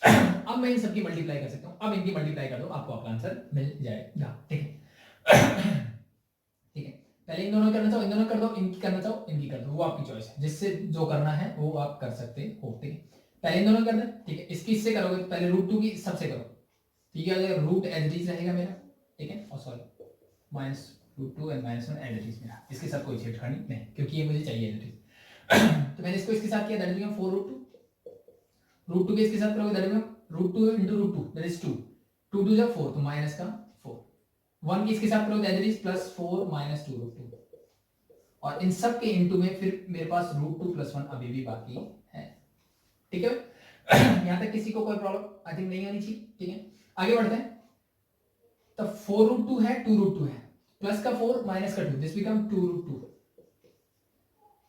है अब मैं इन सबकी मल्टीप्लाई कर सकता हूँ, अब इनकी मल्टीप्लाई कर दो, आपको आपका आंसर मिल जाएगा। ठीक है ठीक है, पहले इन दोनों करना चाहो इन दोनों कर दो, इनकी करना चाहो इनकी कर दो, वो आपकी चॉइस है, जिससे जो करना है वो आप कर सकते हो। ठीक है, पहले इन दोनों कर दे। ठीक है, इसकी इससे करोगे तो पहले रूट टू की सबसे करो, ठीक है, रूट एज इट इज रहेगा मेरा। ठीक है, और sorry minus root two and minus one as it is मेरा, इसके साथ कोई छेड़खानी नहीं, क्योंकि ये मुझे चाहिए एज इट इज तो मैंने इसको इसके साथ किया, दैट इज 4 रूट टू के इसके साथ करोगे, that is root two into root two, that is 2 2 2 जा 4, तो माइनस का 4, 1 की इसके साथ करोगे, that is plus 4 minus 2 root two, और इन सब के इनटू में फिर मेरे पास रूट टू प्लस 1 अभी भी बाकी है। ठीक है यहां तक किसी को कोई प्रॉब्लम आई थिंक नहीं आनी चाहिए। ठीक है, आगे बढ़ते हैं। तो 4 रूट 2 है, 2 रूट 2 है, प्लस का 4 माइनस का 2, दिस बिकम 2 रूट 2,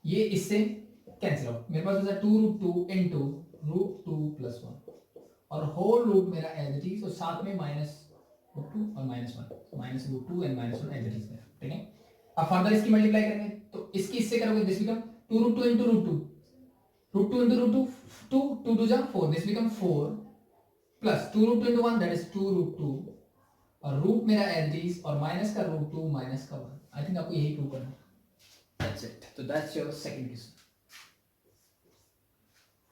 ये इससे कैंसिल आउट, मेरे पास बचा 2 रूट 2 इनटू रूट 2 प्लस 1, और होल रूट मेरा एज इट इज, और साथ में माइनस रूट 2 और minus 1, minus root 2 and minus 1 as it is मेरा। ठीक है, अब फर्दर इसकी मल्टीप्लाई करेंगे, तो इसकी इससे करोगे, this become 2 root 2 into root 2, root 2 into root 2, 2 2 जा 4, this become 4 plus 2 root 2 into 1, that is 2 root 2, और रूट मेरा एज इट इज, और माइनस का रूट 2 माइनस का 1। आई थिंक आपको यही प्रूव करना है, दैट्स इट। तो दैट्स योर सेकंड क्वेश्चन।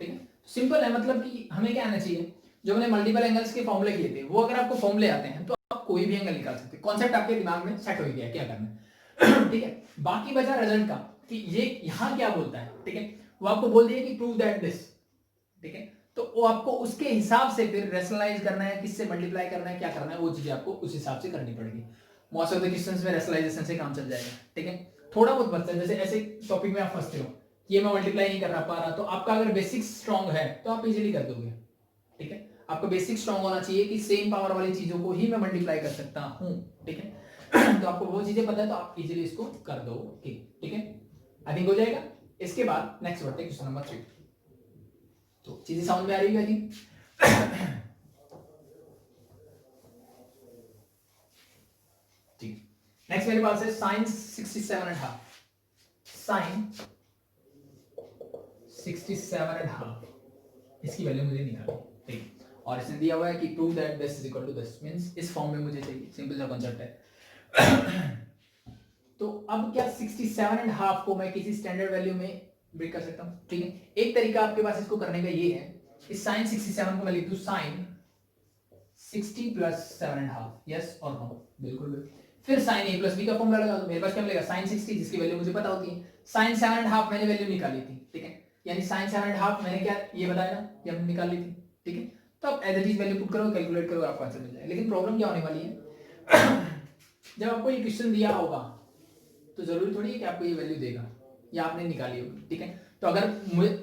ठीक है, सिंपल है, मतलब कि हमें क्या आना चाहिए, जो मैंने मल्टीपल एंगल्स के फॉर्मूले किए थे, वो अगर आपको फॉर्मूले आते हैं तो आप कोई भी एंगल निकाल सकते हैं, कॉन्सेप्ट आपके दिमाग में सेट हो गया क्या करना है ठीक है, बाकी बचा रिजल्ट का, कि ये यहां क्या बोलता है। ठीक है, वो आपको बोल दिया कि प्रूव दैट दिस। ठीक है, तो वो आपको उसके हिसाब से फिर रैशनलाइज करना है, किससे मल्टीप्लाई करना है, क्या करना है, वो चीजें आपको उस हिसाब से करनी पड़ेगी। मोस्ट ऑफ द क्वेश्चंस में रैशनलाइजेशन से काम चल जाएगा। ठीक है, थोड़ा बहुत बचता है, जैसे ऐसे टॉपिक में आप फंसते हो, ये मैं मल्टीप्लाई नहीं कर पा रहा, तो आपका अगर बेसिक स्ट्रांग है तो आप इजीली कर दोगे। ठीक है, आपका बेसिक स्ट्रांग होना चाहिए कि सेम पावर वाली चीजों को ही मैं मल्टीप्लाई कर सकता हूं। ठीक है तो आपको वो चीजें पता है तो आप इजीली इसको कर दोगे। ठीक है, आई थिंक हो जाएगा। इसके बाद नेक्स्ट बढ़ते हैं क्वेश्चन नंबर 3। तो चीजें समझ में आ रही है आई थिंक ठीक, नेक्स्ट मेरे पास है साइन 67.5, साइन 67.5, इसकी वैल्यू मुझे निकालनी। ठीक, और इसने दिया हुआ है कि prove that this is equal to this, means इस फॉर्म में मुझे चाहिए, सिंपल सा कांसेप्ट है तो अब क्या 67.5 को मैं किसी स्टैंडर्ड वैल्यू में ब्रेक कर सकता हूं। ठीक है, एक तरीका आपके पास इसको करने का ये है कि sin 67 को मैं लिख दूं sin 60 प्लस 7.5, यस और नो, बिल्कुल। फिर sin a प्लस b का फॉर्मूला लगा दो, मेरे पास क्या मिलेगा sin 60, जिसकी वैल्यू मुझे पता होती है, sin 7.5 मैंने वैल्यू निकाली थी। ठीक है, यानी sin 7.5 मैंने क्या ये बताया ना, ये हमने निकाल ली थी। ठीक है, तो आप as it is value put करो, कैलकुलेट करो, आपको आंसर मिल जाएगा। लेकिन प्रॉब्लम क्या होने वाली है जब आपको ये क्वेश्चन दिया होगा तो जरूरी थोड़ी है कि आपको ये वैल्यू देगा या आपने निकाली होगी। ठीक है, तो अगर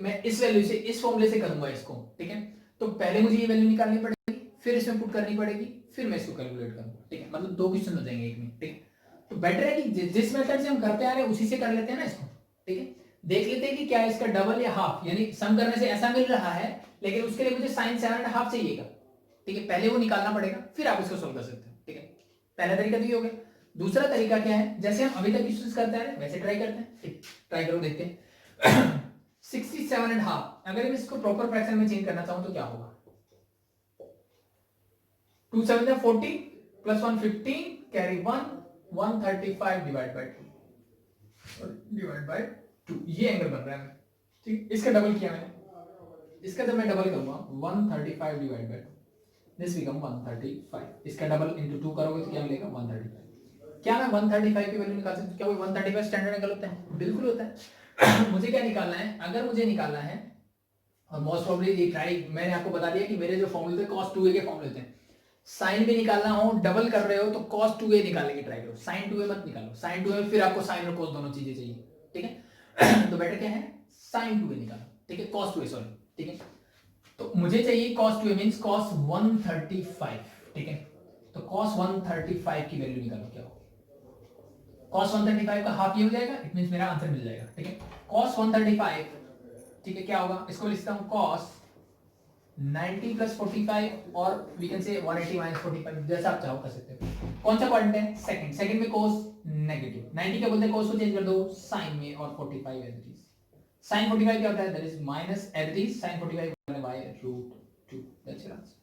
मैं इस वैल्यू से, इस फॉर्मूले से करूंगा इसको, ठीक है, तो पहले मुझे ये वैल्यू निकालनी पड़ेगी, फिर इसमें पुट करनी पड़ेगी, फिर मैं इसको कैलकुलेट करूंगा। ठीक है, मतलब 2 क्वेश्चन हो जाएंगे एक में। ठीक, तो बेटर है कि जिस मेथड से हम करते आ रहे हैं उसी से कर लेते हैं ना इसको। ठीक है, देख लेते हैं कि क्या इसका डबल या हाफ, यानी सम करने से ऐसा मिल रहा है, लेकिन उसके लिए मुझे sin 7.5 चाहिएगा। ठीक है, पहले वो निकालना पड़ेगा, फिर आप इसको सोल्व कर सकते हो। ठीक है, पहला तरीका तो ये हो गया। दूसरा तरीका क्या है, जैसे हम अभी तक क्वेश्चंस करते हैं वैसे ट्राई करते हैं। ठीक, ट्राई करो, देखते हैं 67.5, अगर मैं इसको प्रॉपर फ्रैक्शन में चेंज करना चाहूं तो क्या होगा, 2 7 40 प्लस 1 15 कैरी 1 135 डिवाइड बाय 2, ये एंगल बन रहा है। ठीक, इसका डबल किया मैंने, इसका जब मैं डबल करूंगा 135 डिवाइड बाय 2, दिस बिकम 135, इसका डबल इनटू 2 करोगे तो क्या मिलेगा 135। क्या मैं 135 की वैल्यू निकाल सकता हूं? क्या वो 135 स्टैंडर्ड एंगल होता है? बिल्कुल होता है मुझे क्या निकालना है, अगर मुझे निकालना है, और मोस्ट प्रोबेबली ये ट्राई, मैंने आपको बता दिया कि मेरे जो फॉर्मूले थे cos 2a के फॉर्मूले थे, साइन भी निकालना हो, डबल कर रहे हो तो cos 2a निकालने की ट्राई करो, sin 2a मत निकालो, sin 2a फिर आपको sin और cos दोनों चीजें चाहिए, ठीक है। तो बेटर क्या है, sin 2a निकालो, ठीक है, cos 2a सॉरी, ठीक है। तो मुझे चाहिए cos 2a मींस cos 135, ठीक है। तो cos 135 की वैल्यू निकालो, क्या होगी, cos 135 का हाफ ये हो जाएगा, इट मींस मेरा आंसर मिल जाएगा, ठीक है। cos 135, ठीक है, क्या होगा, इसको लिखता हूं cos 90 प्लस 45 और वी कैन से 180 माइनस 45, जैसा आप चाहो कर सकते हो। कौन सा क्वाड्रेंट है, सेकंड, सेकंड में cos नेगेटिव, 90 क्या बोलते हैं, cos को चेंज कर दो sin में, और 45 एज इट इज, sin 45 क्या होता है, that is minus as it is sin 45 by √2, that's your answer,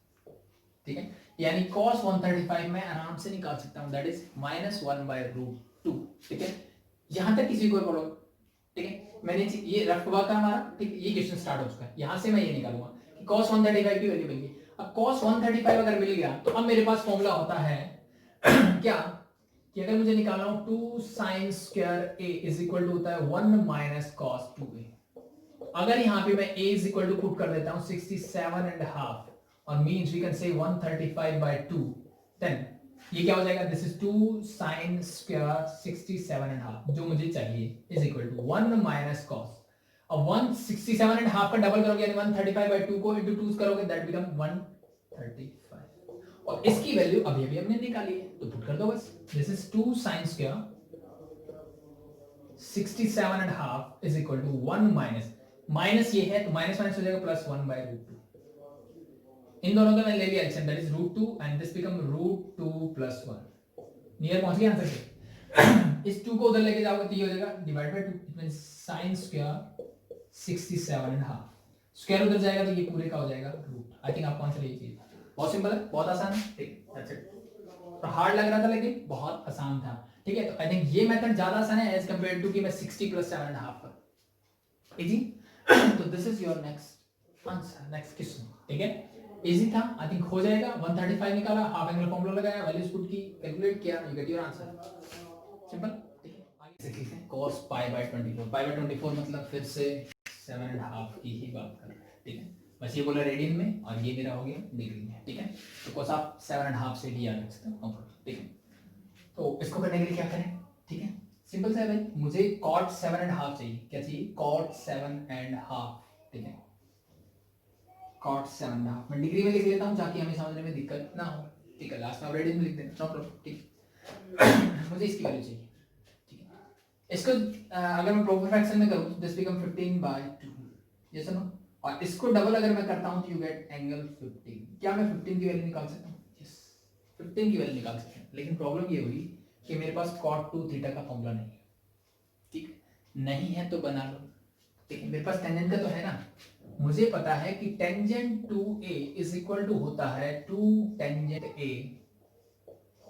ठीक है। यानी cos 135 मैं आराम से निकाल सकता हूं, दैट इज -1 बाय √2, ठीक है। यहां तक किसी को बोलो, ठीक है, मैंने ये रफ हुआ था हमारा, ठीक है, ये क्वेश्चन स्टार्ट हो चुका है, यहां से मैं ये निकालूंगा कि cos 135 की वैल्यू मिल गई। अब cos 135 अगर मिल गया तो अब मेरे पास फॉर्मूला होता है क्या, कि अगर मुझे निकालना हो 2 sin square a is equal to होता है 1 माइनस cos 2a। अगर यहां पे मैं a is equal to put कर देता हूं 67.5 और means we can say 135 by 2, then ये क्या हो जाएगा, दिस इज 2 sin स्क्वायर 67.5 जो मुझे चाहिए is equal to 1 minus cos। अब 167.5 का डबल करोगे यानी 135 by 2 को इनटू 2 करोगे, दैट बिकम 135, और इसकी वैल्यू अभी अभी हमने निकाली है, तो पुट कर दो बस, this is 2 sin square 67.5 is equal to 1 minus, minus ये है तो माइनस माइनस हो जाएगा प्लस 1 by √2, इन दोनों का मैंने ले लिया LCM, that is √2 and this become √2 plus 1, near पहुंच गया आंसर पे। इस 2 को उधर लेके जाओगे तो ये हो जाएगा divide by 2, it means sin square 67.5, square उधर जाएगा तो ये पूरे का हो जाएगा रूट। आई थिंक आपको आंसर यही चाहिए, बहुत सिंपल है, बहुत आसान है, ठीक, दैट्स इट। तो हार्ड लग रहा था लेकिन बहुत आसान था, ठीक है। तो आई थिंक ये मेथड ज्यादा आसान है एज कंपेयर्ड टू कि मैं 60 प्लस 7.5 पर, इजी। तो this is your next answer, next question, ठीक है, इजी था, आई थिंक हो जाएगा। 135 निकाला, हाफ एंगल फॉर्मूला लगाया, वैल्यूज पुट की, कैलकुलेट किया, you get your answer, simple, ठीक है। आगे से लिखते हैं cos pi by 24, pi by 24 मतलब फिर से 7.5 की ही बात कर रहे हैं, ठीक है। बस ये बोला रेडियन में और ये मेरा हो गया डिग्री में, ठीक है। तो cos आप 7.5 से भी याद रख सकते हो, ठीक है। तो इसको करने के लिए क्या करें, ठीक है, सिंपल सा है भाई, मुझे cot 7.5 चाहिए, क्या चाहिए, cot 7.5, ठीक है, cot 7.5 मैं डिग्री में लिख लेता हूँ ताकि हमें समझने में दिक्कत ना हो, ठीक है। लास्ट में रेडियन में लिख देना, नो प्रॉब्लम, ठीक। मुझे इसकी वैल्यू चाहिए, ठीक है। इसको अगर मैं प्रॉपर फ्रैक्शन में करूं तो this become 15 by 2, yes no, और इसको डबल अगर मैं करता हूं तो यू गेट एंगल 15। क्या मैं 15 की वैल्यू निकाल सकता हूं, यस, 15 की वैल्यू निकाल सकते हैं, लेकिन प्रॉब्लम ये हुई कि मेरे पास cot 2 थीटा का फॉर्मूला नहीं है, ठीक, नहीं है तो बना लो, ठीक है। मेरे पास टेंजेंट का तो है ना, मुझे पता है कि tangent to a is equal to होता है 2 tangent A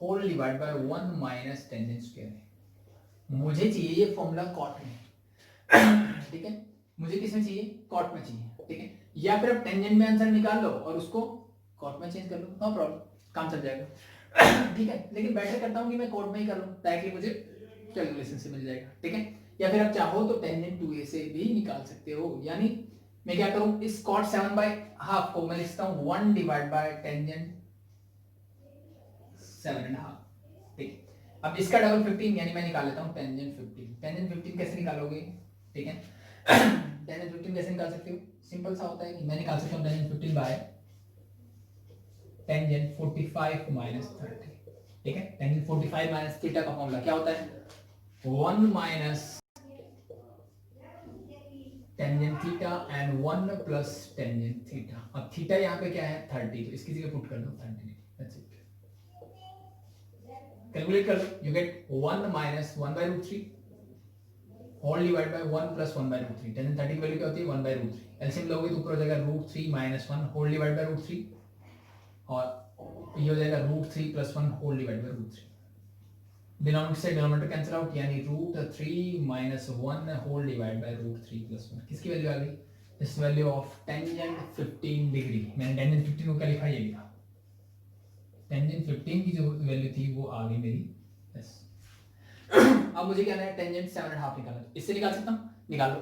whole divide by 1 minus tangent square. मुझे चाहिए ये फॉर्मूला कॉट में, ठीक है, मुझे किसमें चाहिए, कॉट में चाहिए, ठीक है। या फिर आप टेंजेंट में आंसर निकाल लो और उसको कॉट में चेंज कर लो, नो प्रॉब्लम, काम चल जाएगा, ठीक है। लेकिन बेटर करता हूँ कि मैं कॉट में ही कर लूँ ताकि मुझे कैलकुलेशन से मिल जाएगा, ठीक है। या फिर आप चाहो तो टेंजेंट टू ए से भी निकाल सकते हो, यानी मैं क्या करूँ, इस cot 7/2 को मैं लिखता हूँ 1 डिवाइड बाय टेंजेंट 7.5, ठीक। अब इसका डबल 15 यानी मैं निकाल लेता हूं टेंजेंट 15। टेंजेंट 15 कैसे निकालोगे, ठीक है। टेंजेंट 15 कैसे निकाल सकते हो, सिंपल सा होता है कि मैं निकाल सकता हूं टेंजेंट 15 बाय टेंजेंट 45 माइनस 30, ठीक है। टेंजेंट 45 माइनस थीटा का फॉर्मूला क्या होता है, 1 minus tangent theta and 1 plus tangent theta. अब थीटा यहाँ पे क्या है 30, तो इसकी जगह पुट कर दो 30, दैट्स इट। कैलकुलेट कर लो, you get 1 minus 1 by √3 whole divide by 1 plus 1 by √3। Tangent 30 की वैल्यू क्या होती है 1 बाय √3, एलसीएम लोगे तो ऊपर हो जाएगा √3 माइनस 1 होल डिवाइड बाय √3 और ये हो जाएगा √3 plus 1 whole divide by √3। Denominator से डिनोमिनेटर कैंसिल आउट, यानी √3 minus 1 whole divide by √3 plus 1। किसकी वैल्यू आ गई, this value of tangent 15 degree. मैंने टेंजेंट 15 को क्या लिखा, ये लिखा, टेंजेंट 15 की जो वैल्यू थी वो आ गई मेरी, यस। अब मुझे क्या है, टेंजेंट 7.5 निकालना है। इससे निकाल सकता हूँ, निकाल लो।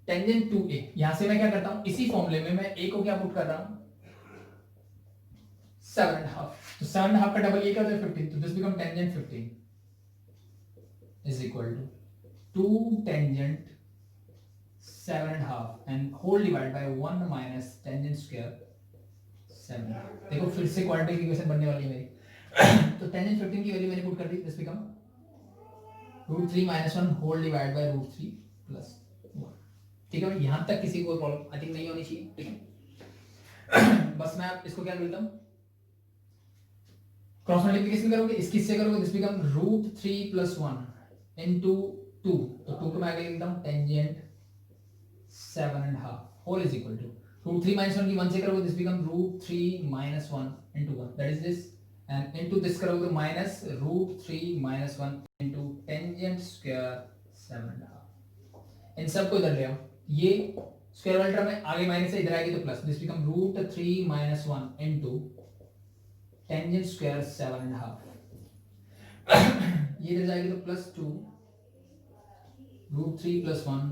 टेंजेंट 2a, यहां से मैं क्या करता हूं, इसी फॉर्मूले में मैं a को क्या पुट कर रहा हूं, 7.5। तो 7.5 का डबल ये क्या होता है 15, तो this become tangent 15 is equal to 2 tangent 7.5 and whole divide by 1 minus tangent square 7। देखो फिर से क्वाड्रेटिक इक्वेशन बनने वाली है मेरी। तो टेंजेंट 15 की वैल्यू मैंने पुट कर दी, this become √3 - 1 whole divide by √3 plus 1। ठीक है भाई, यहां तक किसी को प्रॉब्लम आई थिंक नहीं होनी चाहिए। ठीक है, बस मैं इसको क्या मिलता हूं, क्रॉस मल्टीप्लिकेशन करोगे, इसकी से करोगे, दिस बिकम √3 + 1 इनटू 2। तो 2 को मैं आगे लिखता हूं tangent 7.5 whole is equal to √3 - 1 की 1 से करोगे, this become √3 - 1 into 1, that is this, and into this करोगे तो माइनस √3 - 1 इनटू टेंजेंट स्क्वायर 7.5। इन सबको इधर ले आओ, ये स्क्वायर वाले टर्म में आगे माइनस है, इधर आएगी तो plus, this become √3 - 1 into tangent square 7.5। ये इधर जाएगी तो +2 √3 + 1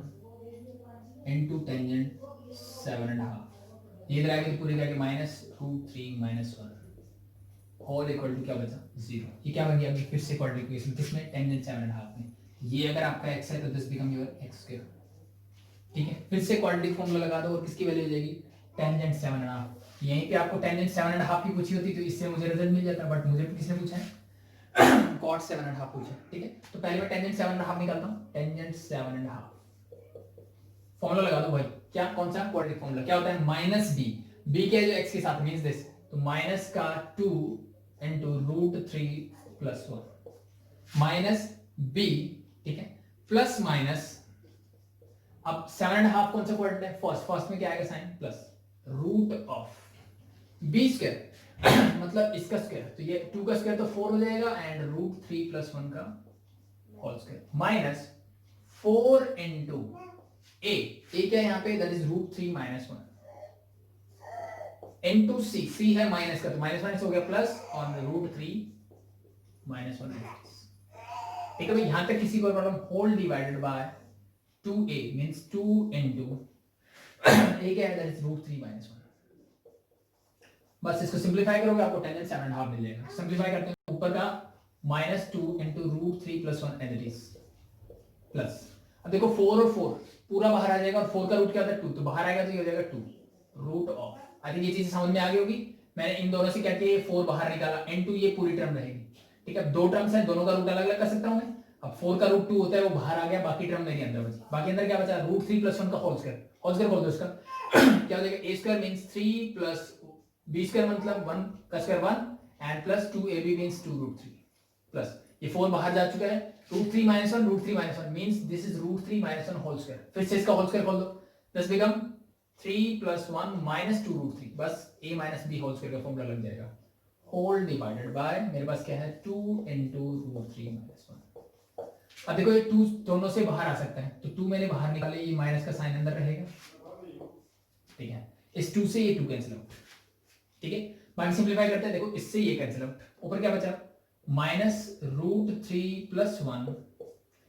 इनटू टेंजेंट 7.5। ये इधर आएगी तो पूरी करके माइनस √3 - 1 होल इक्वल टू क्या बचा 0। ये क्या बन गया अभी फिर से क्वाड्रेटिक इक्वेशन, किसमें, टेंजेंट 7.5 में। ये अगर आपका x है तो दिस बिकम योर x²। ठीक है, फिर से क्वाड्रेटिक फॉर्मूला लगा दो और किसकी वैल्यू हो जाएगी, टेंजेंट 7.5। यहीं पे आपको टेंजेंट 7.5 की पूछी होती तो इससे मुझे रिजल्ट मिल जाता, बट मुझे किसने पूछा है, कॉट 7.5 पूछा। ठीक है, तो पहले मैं टेंजेंट 7.5 निकालता हूँ, टेंजेंट 7.5 फॉर्मूला लगा दो भाई, क्या कौन सा क्वाड्रेटिक फॉर्मूला, क्या होता है, -b क्या है जो x के साथ मींस दिस, तो माइनस का 2 इनटू √3 + 1 माइनस b। ठीक है, प्लस माइनस, अब 7.5 कौन सा क्वाड्रेंट है, फर्स्ट में क्या आएगा साइन, प्लस √b², मतलब इसका स्क्वायर, तो ये 2 का स्क्वायर तो 4 हो जाएगा एंड √3 + 1 का whole square minus 4 into a क्या है यहाँ पे, दैट इज √3 - 1 इनटू c है माइनस का, तो माइनस हो गया प्लस और √3 - 1। ठीक है भाई, यहां तक किसी को problem, whole divided by 2a means 2 into a क्या है, दैट इज √3 - 1। बस इसको सिंपलीफाई करोगे आपको टेंजेंट 7.5 मिल जाएगा। सिंपलीफाई करते हैं, ऊपर का -2 into √3 + 1 as it is plus, अब देखो 4 और 4 पूरा बाहर आ जाएगा और 4 का रूट क्या होता है 2, तो बाहर आएगा तो ये हो जाएगा 2 रूट ऑफ, आई थिंक ये चीज समझ में आ गई होगी। मैंने इन दोनों से क्या किया, 4 बाहर निकाला इनटू ये पूरी टर्म रहेगी। ठीक है, दो टर्म्स हैं, दोनों का रूट अलग अलग कर सकता हूं मैं। अब 4 का रूट 2 होता है, वो बाहर आ गया, बाकी टर्म मेरी अंदर बची, बाकी अंदर क्या बचा, √3 + 1 का होल स्क्वायर बोल दो इसका। क्या हो जाएगा, a² मींस 3 प्लस b² मतलब 1 का square 1 and plus 2ab means 2 √3 plus ये 4 बाहर जा चुका है, √3 - 1 √3 - 1 means this is √3 - 1 whole square. फिर से इसका होल स्क्वायर खोल दो, दिस बिकम 3 + 1 - 2 √3, बस a - b होल स्क्वायर का फॉर्मूला लग जाएगा, होल डिवाइडेड बाय मेरे पास क्या है 2 इनटू √3 - 1। अब देखो ये 2 दोनों से बाहर आ सकता है, तो 2 मैंने बाहर निकाले, ये माइनस का साइन अंदर रहेगा। ठीक है, इस 2 से ये 2 कैंसिल आउट। ठीक है, बाकी सिंपलीफाई करते हैं, देखो इससे ये कैंसिल आउट, ऊपर क्या बचा -√3 + 1,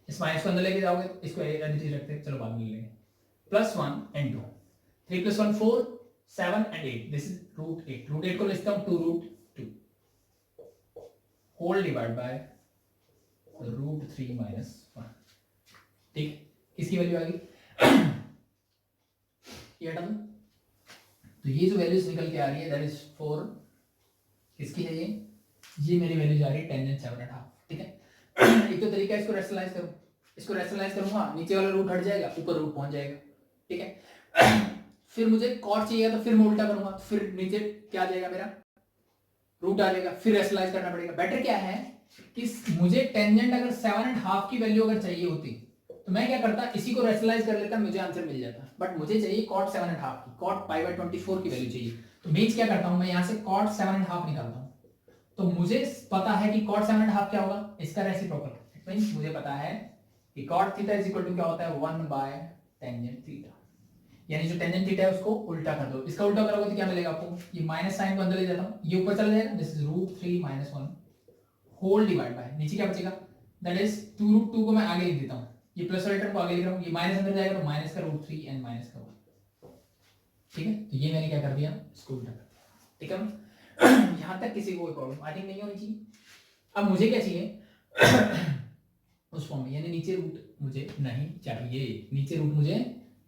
इस माइनस को अंदर लेके जाओगे, इसको एडिटिव रखते हैं, चलो बाद में ले लेंगे, +1 इनटू 3 + 1 4 7 एंड 8, दिस इज √8, √8 को लिखता हूं 2√2 होल डिवाइड बाय √3 - 1। ठीक, किसकी वैल्यू आ गई, ये हटा दो, तो ये जो वैल्यूज निकल के आ रही है दैट इज 4, किसकी है ये मेरी वैल्यू जा रही है टेंजेंट 7.5। ठीक है, एक तो तरीका है, इसको रैशनलाइज करो, इसको रैशनलाइज करूंगा, नीचे वाला रूट हट जाएगा, ऊपर रूट पहुंच जाएगा। ठीक है, फिर मुझे कॉट चाहिए तो फिर मैं उल्टा करूंगा, फिर नीचे क्या आ जाएगा मेरा रूट आ जाएगा, फिर रैशनलाइज करना पड़ेगा। बेटर क्या है कि मुझे टेंजेंट अगर 7.5 की वैल्यू अगर चाहिए होती तो मैं क्या करता, इसी को रैशनलाइज कर लेता, मुझे आंसर मिल जाता, बट मुझे चाहिए कॉट 7.5 की, कॉट π/24 की वैल्यू चाहिए। तो मींस क्या करता हूं मैं, यहां से कॉट 7.5 निकालता हूं, तो मुझे पता है कि कॉट 7.5 क्या होगा, इसका रेसिप्रोकल। इट मींस मुझे पता है कि cot theta is equal to क्या होता है 1/टेंजेंट थीटा, यानी जो टेंजेंट थीटा है उसको उल्टा कर दो, इसका उल्टा करोगे तो क्या मिलेगा आपको, ये माइनस साइन को अंदर ले जाता हूं, ये ऊपर चला जाएगा, this is √3 - 1 whole divide by नीचे क्या बचेगा दैट इज 2√2 को मैं आगे लिख देता हूँ, ये प्लस वाले टर्म को आगे लिख रहा हूँ, ये माइनस अंदर जाएगा तो माइनस का √3 एंड माइनस का 1। ठीक है, तो ये मैंने क्या कर दिया, इसको उल्टा कर दिया। ठीक है, यहां तक किसी को कोई प्रॉब्लम आई थिंक नहीं होनी चाहिए। अब मुझे क्या चाहिए उस फॉर्म में, यानी नीचे रूट मुझे नहीं चाहिए, नीचे रूट मुझे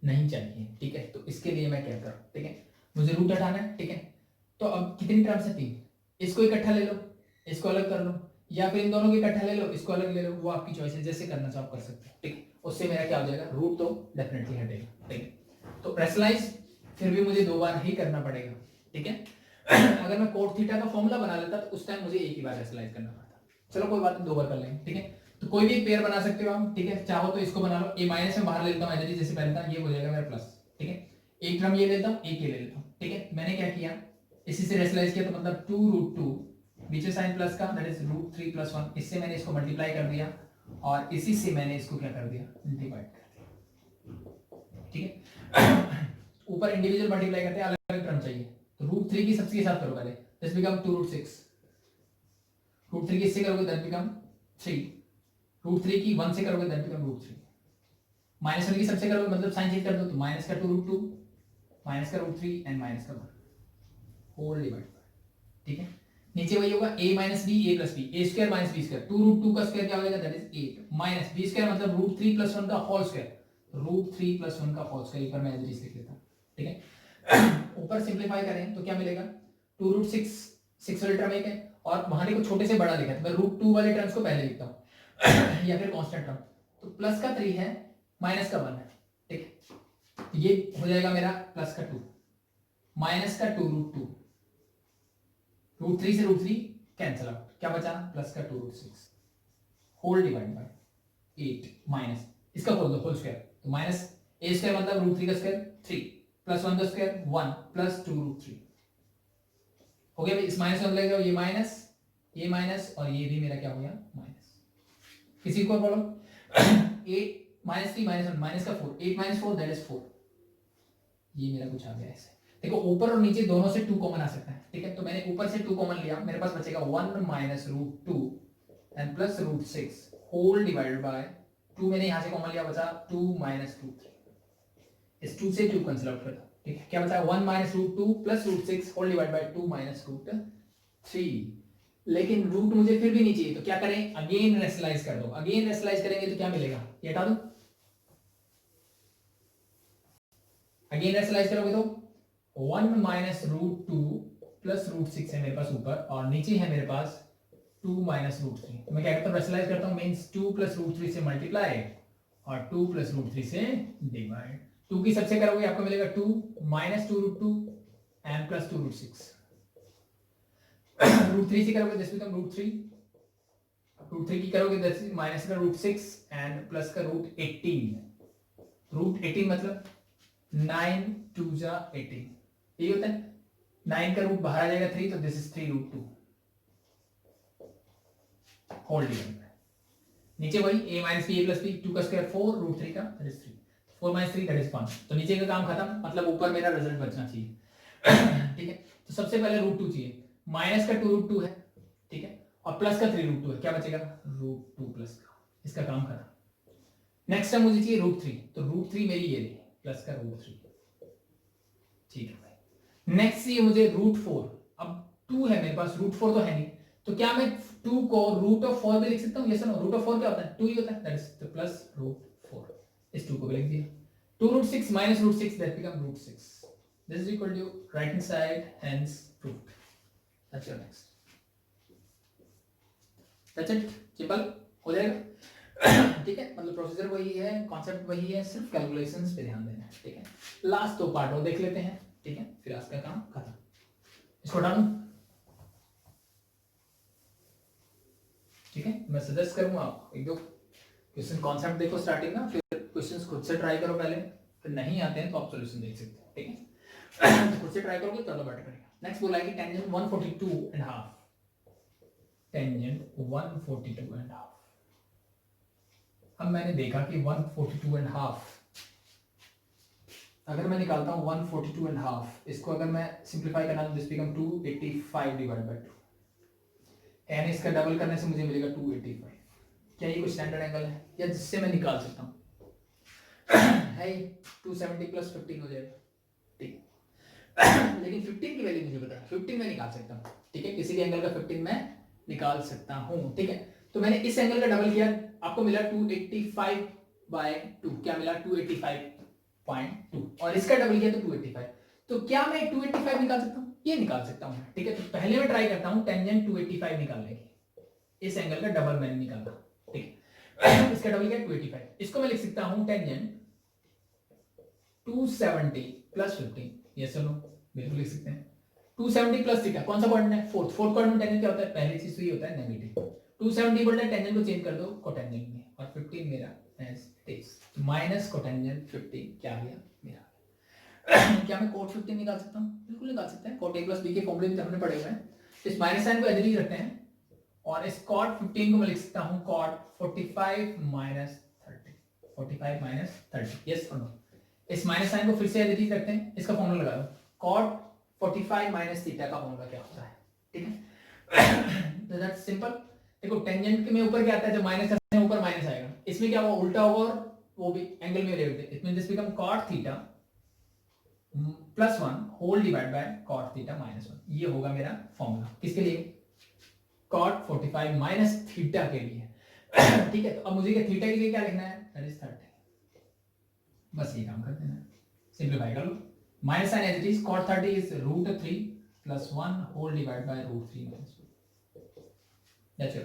नहीं चाहिए। ठीक है, तो इसके लिए मैं क्या करूँ, ठीक है, मुझे रूट हटाना है। ठीक है, तो अब कितनी टर्म्स है, 3, इसको इकट्ठा ले लो, इसको अलग कर लो, या फिर इन दोनों को इकट्ठा ले लो, इसको अलग ले लो, वो आपकी चॉइस है, जैसे करना चाहो कर सकते हो। ठीक है, उससे मेरा क्या हो जाएगा, रूट तो डेफिनेटली हटेगा। ठीक है, तो रेशनलाइज फिर भी मुझे 2 बार ही करना पड़ेगा। ठीक है, अगर मैं कोट थीटा का फॉर्मूला बना लेता तो उस टाइम मुझे एक ही बार रेशनलाइज करना पड़ता। चलो कोई बात नहीं, 2 बार कर लेंगे। ठीक है, तो कोई भी एक पेयर बना सकते हो आप। ठीक है, चाहो तो इसको बना लो, ए माइनस में बाहर ले लेता हूं एज जैसे पहले था, ये हो जाएगा मेरा प्लस। ठीक है, एक टर्म ये लेता हूं, एक ये ले लेता हूं। ठीक है, मैंने क्या किया, इसी से रेशनलाइज किया, तो मतलब 2√2 नीचे साइन प्लस का, दैट इज √3 + 1, इससे मैंने इसको मल्टीप्लाई कर दिया और इसी से मैंने इसको क्या कर दिया, डिवाइड कर दिया। ठीक है, ऊपर इंडिविजुअल मल्टीप्लाई करते हैं, अलग अलग टर्म चाहिए, तो √3 की सबसे के साथ करो पहले, दिस बिकम 2√6, √3 की इससे करोगे दैट बिकम 3, √3 की 1 से करोगे दैट बिकम √3, -1 की सबसे करोगे मतलब साइन चेंज कर दो, तो माइनस का 2√2 माइनस का √3 एंड माइनस का 1 होल डिवाइड। ठीक है, नीचे वही होगा a - b a + b, a² - b², 2√2 का स्क्वायर क्या हो जाएगा, दैट इज 8 माइनस b² मतलब √3 + 1 का होल स्क्वायर, √3 + 1 का होल स्क्वायर, ऊपर मैं एज लिख लेता हूं। ठीक है, ऊपर सिंपलीफाई करें तो क्या मिलेगा, 2√6, 6 वाले टर्म एक है और वहां देखो छोटे से बड़ा लिखा है, तो मैं √2 वाले टर्म्स को पहले लिखता हूं या फिर कांस्टेंट टर्म, तो प्लस का 3 है, माइनस का 1 है। ठीक है, ये हो जाएगा मेरा प्लस का 2, माइनस का 2√2, √3 से √3 कैंसिल आउट, क्या बचा, प्लस का 2√6 होल डिवाइड बाय 8 माइनस इसका खोल दो होल स्क्वायर, तो माइनस a² मतलब √3 का स्क्वायर 3 + 1 का स्क्वायर 1 + 2√3 हो गया भाई। इस माइनस में लगेगा ये माइनस और ये भी मेरा क्या हो गया माइनस। किसी को प्रॉब्लम, 8 - 3 - 1 माइनस का 4, 8 - 4 दैट इज 4, ये मेरा कुछ आ गया ऐसे। देखो ऊपर और नीचे दोनों से 2 कॉमन आ सकता है। ठीक है, तो मैंने ऊपर से 2 कॉमन लिया, मेरे पास बचेगा 1 - √2 and plus √6 whole divided by 2, मैंने यहां से कॉमन लिया, बचा 2 - √3, इस 2 से 2 कैंसिल आउट कर दो। ठीक है, क्या बचा 1 - √2 प्लस √6 होल डिवाइड बाय 2 - √3, लेकिन रूट मुझे फिर भी नहीं चाहिए, तो क्या करें, अगेन रेशनलाइज कर दो। अगेन रेशनलाइज करेंगे तो क्या मिलेगा, ये हटा दो, अगेन रेशनलाइज करोगे तो 1 - √2 प्लस √6 है मेरे पास ऊपर, और नीचे है मेरे पास 2 - √3, तो मैं क्या करता हूँ, रेशनलाइज करता हूँ, मींस 2 + √3 से मल्टीप्लाई और 2 + √3 से डिवाइड। 2 की सबसे करोगे आपको मिलेगा 2 - 2√2 एंड प्लस 2√6, √3 से करोगे दिस बिकम √3, √3 की करोगे दिस माइनस का √6 एंड प्लस का √18, √18 मतलब 9 × 2 = 18, ये होता है, 9 का रूट बाहर आ जाएगा 3, तो दिस इज 3√2 होल डिवाइड। नीचे वही a - b a + b 2 का स्क्वायर 4 √3 का दैट इज 3, 4 - 3 दैट इज 5, तो नीचे का काम खत्म, मतलब ऊपर मेरा रिजल्ट बचना चाहिए। ठीक है, तो सबसे पहले √2 चाहिए, माइनस का 2√2 है, ठीक है, और प्लस का 3√2 है, क्या बचेगा √2 प्लस का, इसका काम खत्म। नेक्स्ट टाइम मुझे चाहिए √3, तो √3 मेरी ये रही प्लस का √3। ठीक है भाई, नेक्स्ट ये मुझे √4, अब 2 है मेरे पास, √4 तो है नहीं, तो क्या मैं 2 को √4 भी लिख सकता हूँ, यस नो, √4 क्या होता है, 2 ही होता है, दैट इज द प्लस √4, इस 2 को भी लिख दिया, 2√6 - √6 that become √6, this is equal to right hand side hence proved, that's your next, that's it, simple हो जाएगा। ठीक है, मतलब प्रोसीजर वही है, कॉन्सेप्ट वही है, सिर्फ कैलकुलेशंस पे ध्यान देना है। ठीक है, लास्ट 2 पार्ट और देख लेते हैं। ठीक है, फिर आज का काम खत्म, इसको हटा दूं। ठीक है, मैं सजेस्ट करूंगा आपको 1-2 क्वेश्चन कॉन्सेप्ट देखो स्टार्टिंग ना, फिर क्वेश्चंस खुद से ट्राई करो पहले, फिर नहीं आते हैं तो आप सॉल्यूशन देख सकते हैं। ठीक है, तो खुद से ट्राई करोगे तो बेटर करेगा। नेक्स्ट बोला है कि टेंजेंट 142.5, टेंजेंट 142.5। अब मैंने देखा कि 142.5 अगर मैं निकालता हूं 142.5, इसको अगर मैं सिंप्लीफाई करना तो this become 285 divide by 2, and इसका डबल करने से मुझे मिलेगा 285, क्या ये कोई स्टैंडर्ड एंगल है या जिससे मैं निकाल सकता हूँ? है 270 प्लस 15 हो जाएगा, ठीक है। लेकिन 15 की वैल्यू मुझे पता है, 15 में निकाल सकता हूँ, ठीक है, किसी भी एंगल का 15 में निकाल सकता हूँ, ठीक है। तो मैंने इस एंगल का डबल किया, आपको मिला 285/2, क्या मिला 285.2, और इसका डबल किया तो 285। तो क्या मैं 285 निकाल सकता हूँ? ये निकाल सकता हूँ, ठीक है। तो पहले मैं ट्राई करता हूँ टेंजेंट 285 निकालने की, इस एंगल का डबल मैंने निकाला, ठीक है। इसका डबल क्या 285, इसको मैं लिख सकता हूँ टेंजेंट 270 प्लस 15, यस और नो, बिल्कुल लिख सकते हैं। 270 प्लस थीटा, कौन सा क्वाड्रेंट है? फोर्थ क्वाड्रेंट में टेंजेंट क्या होता है? पहली चीज तो ये होता है नेगेटिव। 270 बोलता है टेंजेंट को चेंज कर दो कोटेंजेंट में, और 15 मेरा as it is, minus cotangent 15 क्या आ गया मेरा। क्या मैं cot 15 निकाल सकता हूँ? बिल्कुल निकाल सकते हैं, cot a प्लस b के फॉर्मूले में हमने पढ़े हुए हैं। इस माइनस साइन को एज इट इज रखते हैं, और इस cot 15 को मैं लिख सकता हूँ cot 45 माइनस 30, 45 माइनस 30, यस और नो। इस माइनस साइन को फिर से एज इट इज रखते हैं, इसका फॉर्मूला लगा दो, cot 45 माइनस थीटा का फॉर्मूला क्या होता है, ठीक है। तो दैट्स सिंपल। देखो टेंजेंट में ऊपर क्या आता है, जब माइनस करते हैं ऊपर माइनस आएगा, इसमें क्या होगा उल्टा होगा, और वो भी एंगल में रिलेटेड है, इसमें this become cot theta plus 1 whole divide by cot theta minus 1, ये होगा मेरा फॉर्मूला किसके लिए? cot 45 माइनस थीटा के लिए। ठीक है, तो अब मुझे थीटा के लिए क्या लिखना है? दैट इज 30, बस ये काम कर देना, सिंपलीफाई कर लो। Minus sign as it is, cot 30 is √3 plus 1 whole divide by √3 minus 1, that's it,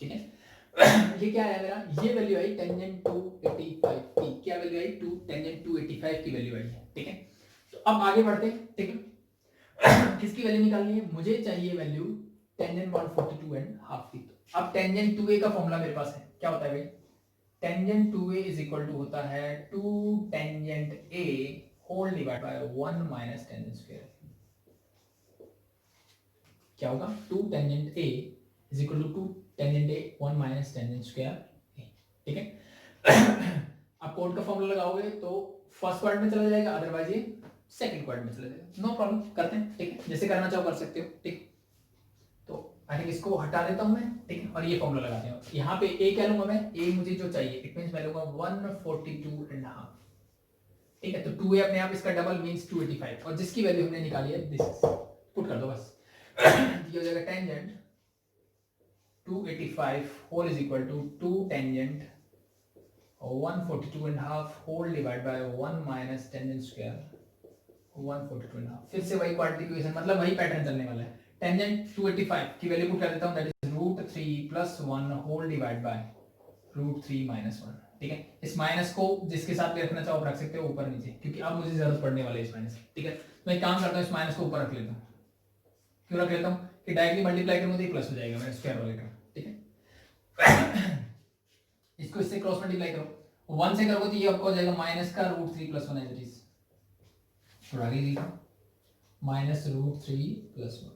ठीक है। ये क्या आया मेरा? ये वैल्यू आई टेंजेंट 285 की, क्या वैल्यू आई? टेंजेंट 285 की वैल्यू आई है, ठीक है। तो अब आगे बढ़ते हैं, ठीक है। किसकी वैल्यू निकालनी है? मुझे चाहिए वैल्यू टेंजेंट 142.5 की। अब टेंजेंट 2a का फॉर्मूला मेरे पास है, क्या होता है भाई? Tangent 2a is equal to होता है 2 tangent a whole divide by 1 minus tangent square. क्या होगा? 2 tangent a is equal to 2 tangent a 1 minus tangent square, ठीक है। आप कोड का फॉर्मूला लगाओगे तो फर्स्ट क्वाड्रेंट में चला जाएगा, अदरवाइज ये सेकंड क्वाड्रेंट में चला जाएगा, नो प्रॉब्लम, करते हैं, ठीक है। जैसे करना चाहो कर सकते हो, ठीक। तो आई थिंक इसको हटा देता हूं मैं, ठीक है, और ये फॉर्मूला लगाते हैं। यहाँ पे a क्या लूंगा मैं? a मुझे जो चाहिए, इट मींस मैं लूंगा 142.5, ठीक है। तो 2a अपने आप इसका डबल मींस 285, और जिसकी वैल्यू हमने निकाली है दिस पुट कर दो बस। ये हो जाएगा tangent 285 whole is equal to 2 tangent 142.5 whole divide by 1 minus tangent square 142.5। फिर से वही क्वाड्रेटिक इक्वेशन, मतलब वही पैटर्न चलने वाला है। टेंजेंट 285 की वैल्यू पुट कर देता हूं, that is √3 plus 1 whole divide by √3 minus 1, ठीक है। इस माइनस को जिसके साथ भी रखना चाहो आप रख सकते हो, ऊपर नीचे, क्योंकि अब मुझे जरूरत पड़ने वाली है इस माइनस, ठीक है। मैं एक काम करता हूं, इस माइनस को ऊपर रख लेता हूं। क्यों रख लेता हूं? कि डायरेक्टली मल्टीप्लाई करूंगा तो ये प्लस हो जाएगा मेरा स्क्वायर वाले का, ठीक है। इसको इससे क्रॉस मल्टीप्लाई करो, 1 से करोगे तो ये आपको हो जाएगा माइनस का √3 प्लस 1 एज इट इज, थोड़ा आगे लिखा माइनस √3 प्लस 1।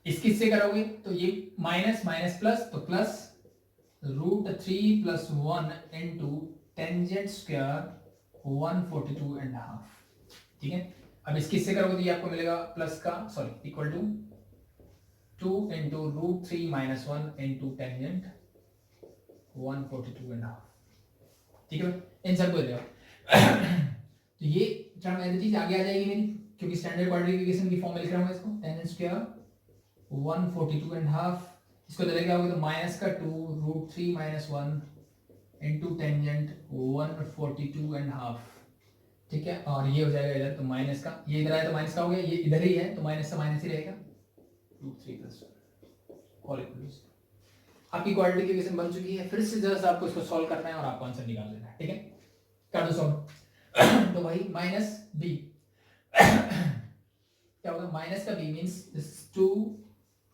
इसकी से करोगे तो ये माइनस माइनस प्लस, तो plus √3 plus 1 into tangent square 142.5, ठीक है। अब इसकी से करोगे तो ये आपको मिलेगा प्लस का sorry equal to 2 into √3 minus 1 into tangent 142.5, ठीक है। इन सबको ले तो ये टर्म एज इट इज आगे आ जाएगी मेरी, क्योंकि स्टैंडर्ड क्वाड्रिफिकेशन की फॉर्म में लिख रहा हूं इसको, टेंजेंट स्क्वायर 142.5, इसको चले क्या होगा तो माइनस का 2 √3 माइनस 1 इंटू टेंजेंट 142.5, ठीक है। और ये हो जाएगा इधर, तो माइनस का ये इधर आया तो माइनस का हो गया, ये इधर ही है तो माइनस का माइनस ही रहेगा, √3 प्लस 1। आपकी क्वाड्रेटिक इक्वेशन बन चुकी है। फिर से जस्ट आपको इसको सॉल्व करना है और आपको आंसर निकाल लेना है, ठीक है। कर दो सॉल्व। तो भाई माइनस बी क्या होगा? माइनस का b means 2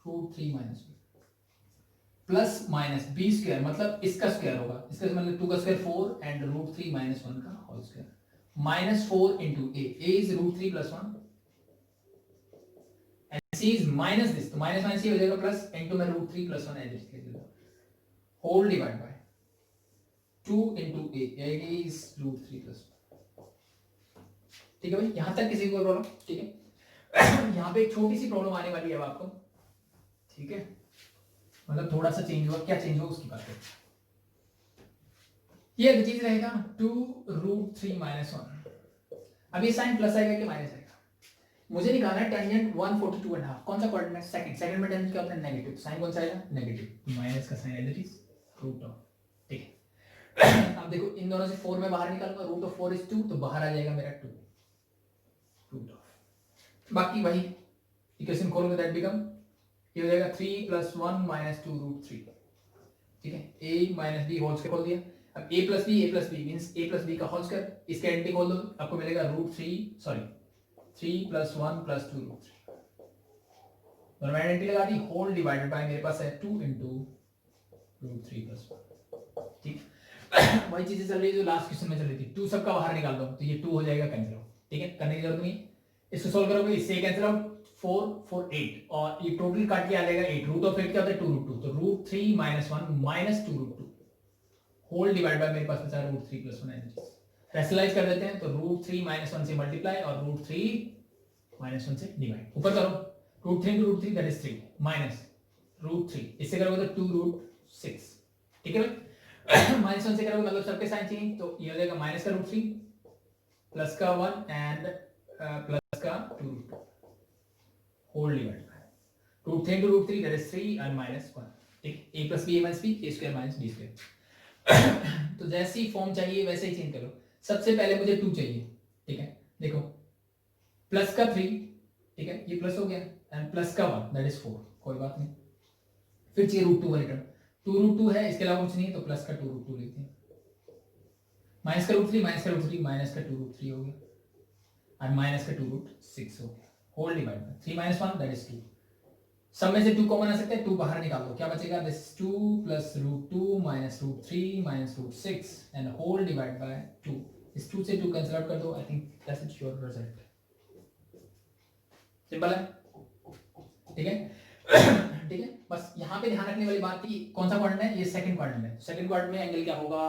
√3 minus 1 plus minus b square, मतलब इसका स्क्वायर होगा, इसका मतलब 2 का स्क्वायर 4 एंड √3 माइनस 1 का whole square, minus 4 into a is √3 plus 1 and c is minus this, तो माइनस माइनस ये हो जाएगा प्लस इंटू में √3 plus 1 as it is whole divide by 2 into a is √3 plus 1, ठीक है भाई। यहां तक किसी को प्रॉब्लम? ठीक है। यहां पे एक छोटी सी प्रॉब्लम आने वाली है अब आपको, ठीक है। मतलब थोड़ा सा चेंज हुआ, क्या चेंज हुआ उसकी बात करते हैं। ये चीज रहेगा 2√3 - 1। अब ये साइन प्लस आएगा कि माइनस आएगा, मुझे निकालना है टेंजेंट 142.5। कौन सा क्वाड्रेंट है? सेकंड। सेकंड में टेंजेंट क्या होता है? नेगेटिव। साइन कौन सा आएगा? नेगेटिव। माइनस का sign as it is root of. ठीक है, अब देखो इन दोनों से 4 में बाहर निकालूंगा, रूट ऑफ 4 इज 2, तो बाहर आ जाएगा मेरा 2 रूट ऑफ। बाकी वही इक्वेशन खोलोगे दैट बिकम, ये हो जाएगा 3 + 1 - 2√3। ठीक है, a - b होल स्क्वायर खोल दिया। अब a + b means a + b का होल स्क्वायर, इसका एंटी खोल दो, आपको मिलेगा √3 सॉरी 3 + 1 + 2√3। और मैंने एंटी लगा दी, होल डिवाइडेड बाय मेरे पास है 2 * √3 + 1। ठीक है, वही चीजें चल रही है जो लास्ट क्वेश्चन में चल रही थी। 2 सबका बाहर निकाल दो तो ये 2 हो जाएगा कैंसिल आउट। ठीक है, करने की जरूरत नहीं। इसको सॉल्व करोगे, इससे कैंसिल आउट 4 4 8 और ये टोटल काट के आ जाएगा 8। रूट ऑफ 8 क्या होता है? 2√2। तो √3 - 1 - 2√2 होल डिवाइड बाय मेरे पास बचा √3 + 1 एज इट इज। रैशनलाइज कर देते हैं तो √3 - 1 से मल्टीप्लाई और √3 - 1 से डिवाइड। ऊपर करो, √3 × √3 दैट इज 3 माइनस √3, इससे करोगे तो 2√6। ठीक है भाई, -1 से करोगे मतलब सबके साइन चेंज, तो ये हो जाएगा माइनस का √3 प्लस का 1 एंड प्लस का 2√2 whole divide by √3 × √3 that is 3 and -1। ठीक, a + b a - b a² - b²। तो जैसी फॉर्म चाहिए वैसे ही चेंज करो। सबसे पहले मुझे 2 चाहिए। ठीक है, देखो प्लस का 3, ठीक है ये प्लस हो गया, एंड प्लस का 1 दैट इज 4, कोई बात नहीं। फिर चाहिए √2 रिटर्न, 2√2 है, इसके अलावा कुछ नहीं तो प्लस का 2√2 लिखते हैं। माइनस का √3 माइनस का √3 माइनस का 2√3 हो गया और माइनस का 2√6 हो गया, whole divide by 3 - 1 that is 2। सब में से 2 कॉमन आ सकते हैं, 2 बाहर निकाल दो, क्या बचेगा? This 2 + √2 - √3 - √6 and whole divide by 2। इस 2 से 2 कैंसिल आउट कर दो, I think that's it your result. Simple है, ठीक है। ठीक है, बस यहाँ पे ध्यान रखने वाली बात थी, कौन सा क्वाड्रेंट है? ये सेकंड क्वाड्रेंट है। सेकंड क्वाड्रेंट में एंगल क्या होगा?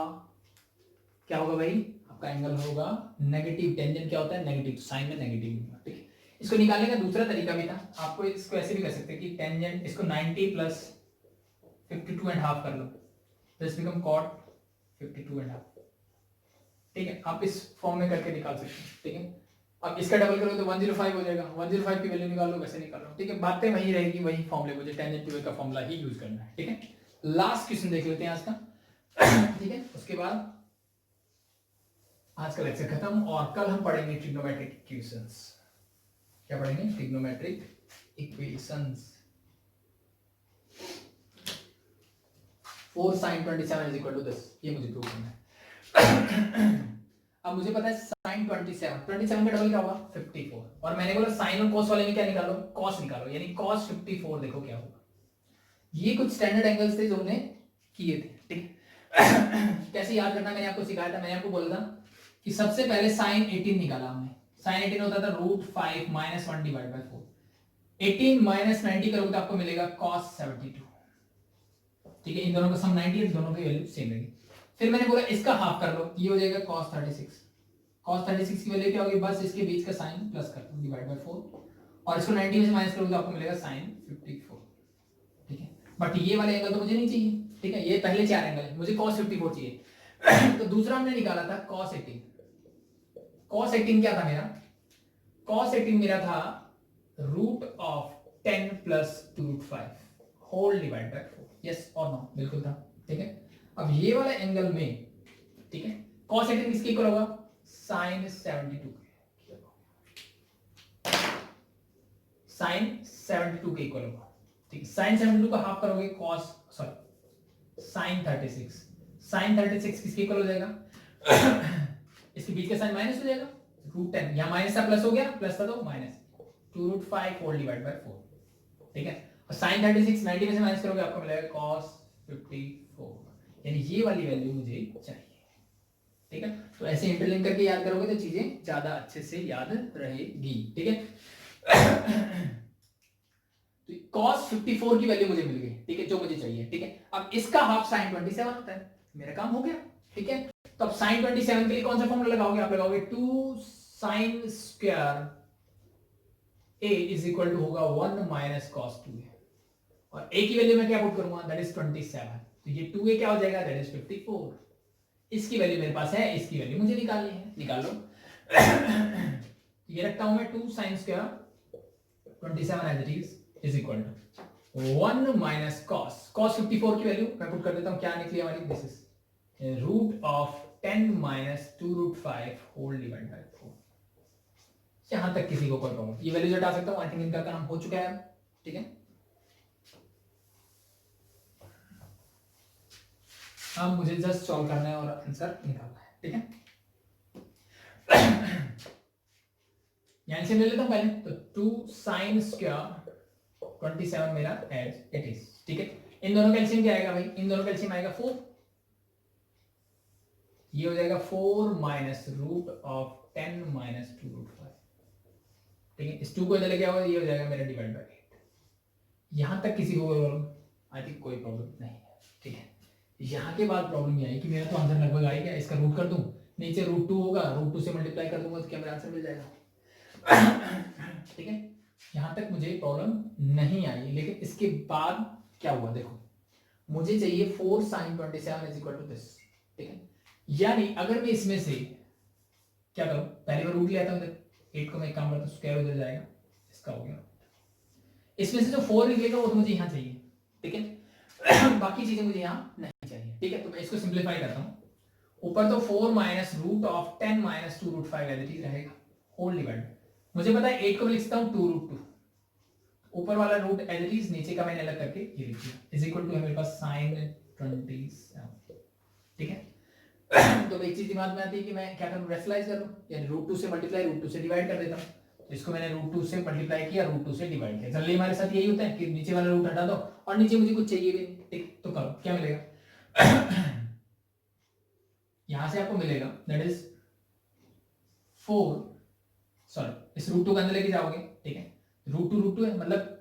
क्या होगा भाई? आपका एंगल होगा नेगेटिव। टेंजेंट क्या होता है? नेगेटिव। साइन में नेगेटिव होगा। ठीक है, इसको निकालने का दूसरा तरीका भी था, आपको इसको ऐसे भी कर सकते हैं कि टेंजेंट इसको 90 + 52.5 कर लो, दिस बिकम cot 52.5। ठीक है, आप इस फॉर्म में करके निकाल सकते हैं। ठीक है, अब इसका डबल करो तो 105 हो जाएगा, 105 की वैल्यू निकालो, वैसे निकाल लो। ठीक है, बातें वही रहेगी, वही फॉर्मूले, मुझे टेंजेंट टू का फॉर्मूला ही यूज करना है। ठीक है, लास्ट क्वेश्चन देख लेते हैं आज का। ठीक है, उसके बाद आज का लेक्चर खत्म और कल हम पढ़ेंगे ट्रिग्नोमेट्रिक इक्वेशंस। क्या पढ़ेंगे? Trigonometric equations. 4 sin 27 = this, ये मुझे प्रूव करना है। अब मुझे पता है sin 27 का डबल क्या होगा? 54, और मैंने बोला साइन और cos वाले में क्या निकालो? cos निकालो, यानी cos 54 देखो क्या होगा। ये कुछ स्टैंडर्ड एंगल्स थे जो हमने किए थे। ठीक है, कैसे याद करना मैंने आपको सिखाया था। मैंने आपको बोला था कि सबसे पहले sin 18 निकाला हमने। sin 18 होता था √5 - 1 डिवाइड बाय 4। 18 - 90 करोगे तो आपको मिलेगा cos 72। ठीक है, इन दोनों का सम 90 है, दोनों की वैल्यू सेम रहेगी। फिर मैंने बोला इसका हाफ कर लो, ये हो जाएगा cos 36। cos 36 की वैल्यू क्या होगी? बस इसके बीच का साइन प्लस कर दो, डिवाइड बाय 4, और इसको 90 में से माइनस करोगे तो आपको मिलेगा sin 54। ठीक है, बट ये वाले एंगल तो मुझे नहीं चाहिए। ठीक है, ये पहले 4 एंगल है, मुझे cos 54 चाहिए। तो दूसरा हमने निकाला था cos 18। cos 18 क्या था मेरा? cos 18 मेरा था √10 + 2√5 होल डिवाइड बाय 4। यस और नो? बिल्कुल था। ठीक है, अब ये वाला एंगल में, ठीक है, cos 18 किसके इक्वल होगा? sin 72। sin 72 के इक्वल होगा। ठीक है, sin 72 का हाफ करोगे cos sin 36। sin 36 किसके इक्वल हो जाएगा? इसके बीच का साइन माइनस हो जाएगा, √10, यहाँ माइनस था प्लस हो गया, प्लस था तो माइनस 2√5 होल डिवाइड बाय 4। ठीक है, और sin 36 90 में से माइनस करोगे आपको मिलेगा cos 54, यानी ये वाली वैल्यू मुझे चाहिए। ठीक है, तो ऐसे इंटरलिंक करके याद करोगे तो चीजें ज्यादा अच्छे से याद रहेगी। ठीक है, तो cos 54 की वैल्यू मुझे मिल गई। ठीक है, जो मुझे चाहिए। ठीक है, अब इसका हाफ sin 27 होता है, मेरा काम हो गया। ठीक है, तो अब sin 27 के लिए कौन सा फॉर्मूला लगाओगे? आप लगाओगे 2 sin स्क्वायर a = होगा 1 - cos 2a, और a की वैल्यू मैं क्या पुट करूंगा, दैट इज 27, तो ये 2a क्या हो जाएगा, दैट इज 54। इसकी वैल्यू मेरे पास है, इसकी वैल्यू मुझे निकालनी है, निकाल लो। ये रखता हूं मैं 2 sin square 27 as it is equal to 1 minus cos 54 की वैल्यू मैं पुट कर देता हूं, क्या निकली हमारी, this is root of 10 minus 2 root 5 whole divide by 4। यहां तक किसी को कोई प्रॉब्लम, ये वैल्यू हटा सकता हूं, आई थिंक इनका काम हो चुका है, ठीक है। अब मुझे जस्ट सॉल्व करना है और आंसर निकालना है, ठीक है। यहां से ले लेता हूं पहले, तो 2 sin स्क्वायर 27 मेरा एज इट इज, ठीक है। इन दोनों का एलसीएम क्या आएगा भाई, इन दोनों का एलसीएम आएगा 4, ये हो जाएगा 4 minus root of 10 minus 2 root 5, ठीक है। इस 2 को इधर लेके आओ, ये हो जाएगा मेरा डिवाइड बाय 8। यहां तक किसी को आई थिंक कोई प्रॉब्लम नहीं है, ठीक है। यहां के बाद प्रॉब्लम ये आई कि मेरा तो आंसर लगभग आ गया, इसका रूट कर दूं, नीचे रूट 2 होगा, रूट 2 से मल्टीप्लाई कर दूंगा तो क्या मेरा आंसर मिल जाएगा, ठीक है। यहां तक मुझे प्रॉब्लम नहीं आई, लेकिन इसके बाद क्या हुआ देखो, मुझे चाहिए 4 sin 27 is equal to this, ठीक है। यानी अगर मैं इसमें से क्या करूं, पहले मैं रूट ले आता हूं, 8 को मैं एक काम करता हूं, स्क्वायर उधर जाएगा, इसका हो गया। इसमें से जो 4 निकलेगा वो तो मुझे यहां चाहिए, ठीक है। बाकी चीजें मुझे यहां नहीं चाहिए, ठीक है। तो मैं इसको सिंप्लीफाई करता हूं, ऊपर तो 4 minus root of 10 minus 2 root 5 as it is रहेगा, होल डिवाइड, मुझे पता है 8 को मैं लिख सकता हूं 2 रूट 2, ऊपर वाला रूट एज इट इज, नीचे का मैंने अलग करके ये लिख दिया, इज इक्वल टू है मेरे पास sin 27, ठीक है। तो एक चीज दिमाग में आती है कि मैं क्या करूं, रेशनलाइज कर लूं, यानी रूट 2 से मल्टीप्लाई रूट 2 से डिवाइड कर देता हूं। तो इसको मैंने रूट 2 से मल्टीप्लाई किया, रूट 2 से डिवाइड किया। जनरली हमारे साथ यही होता है कि नीचे वाला रूट हटा दो और नीचे मुझे कुछ चाहिए भी नहीं, ठीक, तो करो क्या मिलेगा। यहां से आपको मिलेगा दैट इज 4, सॉरी इस रूट 2 के अंदर लेके जाओगे, ठीक है। रूट 2 है, मतलब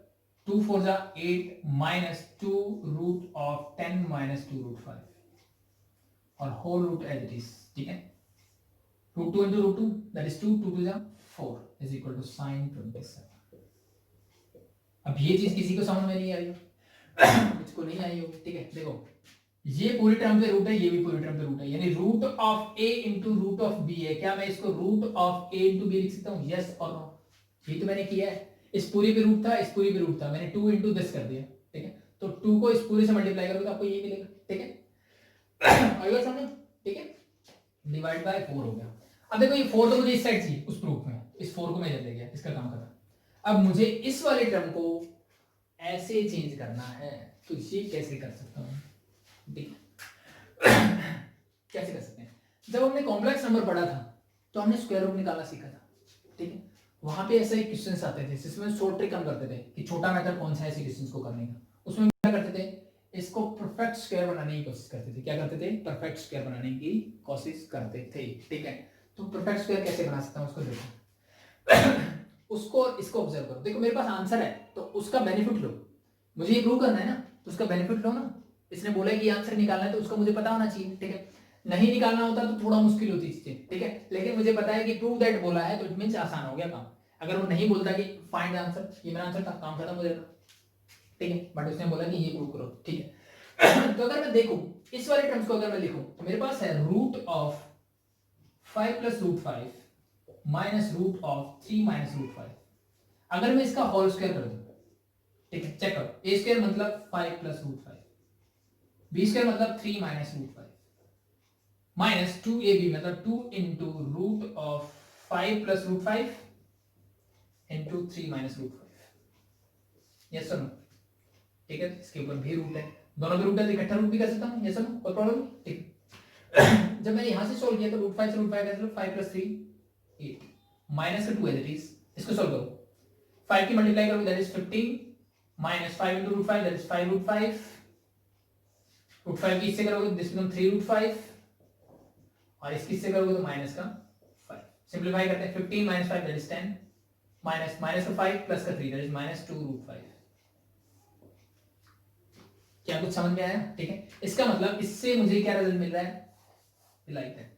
2 4 जा 8 minus 2 root of 10 minus 2 root 5 और whole root as it is, ठीक है। Root 2 into root 2 that is 2 2 to 4 is equal to sin 27। अब ये चीज किसी को समझ में नहीं आई, किसको नहीं आई होगी, ठीक है। देखो ये पूरी टर्म पे रूट है, ये भी पूरी टर्म पे रूट है, यानी root of a into root of b है। क्या मैं इसको root of a into B लिख सकता हूँ, यस और नो, ये तो मैंने किया है। इस पूरी पे रूट था, इस पूरी पे रूट था, मैंने 2 इंटू दिस कर दिया, ठीक है। तो 2 को इस पूरे से मल्टीप्लाई करोगे तो आपको ये मिलेगा, ठीक है। आइए समझो, ठीक है, डिवाइड बाय 4 हो गया। अब देखो ये 4 तो मुझे इस साइड चाहिए, उस प्रूफ में इस 4 को मैं इधर ले गया, इसका काम खत्म। अब मुझे इस वाले टर्म को ऐसे चेंज करना है, तो ये कैसे कर सकता हूं, ठीक है। कैसे कर सकते हैं, जब हमने कॉम्प्लेक्स नंबर पढ़ा था तो हमने स्क्वायर रूट निकालना सीखा था, ठीक है। वहां पे ऐसे ही क्वेश्चंस आते थे जिसमें शॉर्ट ट्रिक हम करते थे कि छोटा मेथड कौन सा है ऐसे क्वेश्चंस को करने का। उसमें क्या करते थे, इसको परफेक्ट स्क्वायर बनाने की कोशिश करते थे। क्या करते थे, परफेक्ट स्क्वायर बनाने की कोशिश करते थे, ठीक है। तो परफेक्ट स्क्वायर कैसे बना सकता हूं उसको देखो। उसको और इसको ऑब्जर्व करो, देखो मेरे पास आंसर है तो उसका बेनिफिट लो, मुझे ये प्रूव करना है ना, तो उसका बेनिफिट लो ना। इसने बोला कि आंसर निकालना है तो उसका मुझे पता होना चाहिए, ठीक है। नहीं निकालना होता तो थोड़ा मुश्किल होती चीजें, ठीक है। लेकिन मुझे पता है कि प्रूव दैट बोला है तो इट मींस आसान हो गया काम। अगर वो नहीं बोलता कि फाइंड आंसर, ये मेरा आंसर था, काम खत्म हो जाता, ठीक है। बट उसने बोला कि ये प्रूव करो, ठीक है। तो अगर मैं देखूं इस वाले टर्म्स को अगर मैं लिखूं तो मेरे पास है root of 5 plus root 5 minus root of 3 minus root 5। अगर मैं इसका होल स्क्वायर कर दूं, ठीक है, चेक करो, ए स्क्वायर मतलब 5 प्लस रूट 5, बी स्क्वायर मतलब 3 माइनस रूट 5, माइनस 2ab मतलब 2 into root of 5 plus root 5 into 3 minus root 5, yes sir no, ठीक है। इसके ऊपर भी रूट है, दोनों भी रूट है तो इकट्ठा रूट भी कर सकता हूं, यस सर नो, कोई प्रॉब्लम नहीं, ठीक। जब मैंने यहां से सोल्व किया तो रूट 5 से रूट 5 कैंसिल, 5 प्लस 3 8 माइनस का 2 है, दैट इज, इसको सोल्व करो, 5 की मल्टीप्लाई करोगे that is 15 minus 5 into root 5 that is 5 root 5, root 5 की इससे करोगे दिस बिकम 3 रूट 5 और इसकी इससे करोगे तो माइनस का 5। सिंपलीफाई करते हैं, 15 minus 5 that is 10 minus minus का 5 प्लस का 3 दैट इज माइनस 2 रूट 5। क्या कुछ समझ में आया, ठीक है। इसका मतलब इससे मुझे क्या रिजल्ट मिल रहा है, लाइक दैट,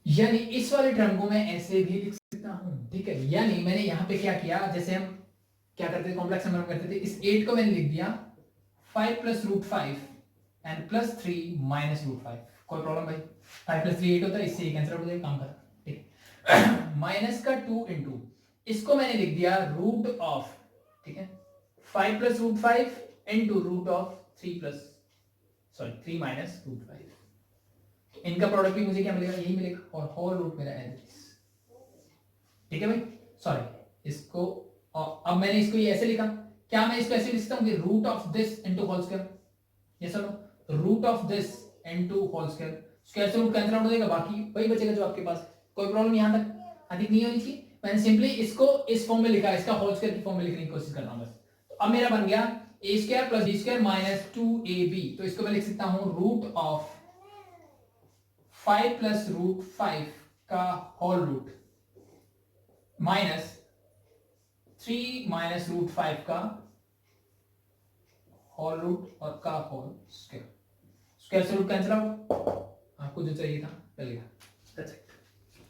यानी इस वाले टर्म को मैं ऐसे भी लिख सकता सकता हूँ, ठीक है। यानी मैंने यहाँ पे क्या किया, जैसे हम क्या करते थे, कॉम्प्लेक्स नंबर करते थे, इस 8 को मैंने लिख दिया 5 + √5 एंड +3 - √5। कोई प्रॉब्लम भाई? 5 + 3 8 होता है, इससे कैंसिल हो जाएगा, काम खत्म, ठीक। माइनस का 2 इंटू, इसको मैंने लिख दिया रूट ऑफ, ठीक है, 5 + √5 इंटू रूट ऑफ 3 - √5। इनका प्रोडक्ट भी मुझे क्या मिलेगा, यही मिलेगा, और होल रूट मेरा एज इट इज, ठीक है भाई। सॉरी, इसको, और अब मैंने इसको ये ऐसे लिखा, क्या मैं इसको ऐसे लिख सकता हूँ कि root of this into whole square, ये सुनो, root of this into whole square, square से रूट कैंसिल आउट हो जाएगा, बाकी वही बचेगा जो आपके पास। कोई प्रॉब्लम यहां तक अधिक नहीं होनी चाहिए। मैंने सिंपली इसको इस फॉर्म में लिखा, इसका होल स्क्वायर की फॉर्म में लिखने की कोशिश कर रहा हूं बस। तो अब मेरा बन गया a² + b² - 2ab, तो इसको मैं लिख सकता हूं रूट ऑफ 5 + √5 का होल रूट माइनस 3 - √5 का होल रूट और का होल स्क्वायर, स्क्वायर से रूट कैंसिल आउट, आपको जो चाहिए था मिल गया, दैट्स इट,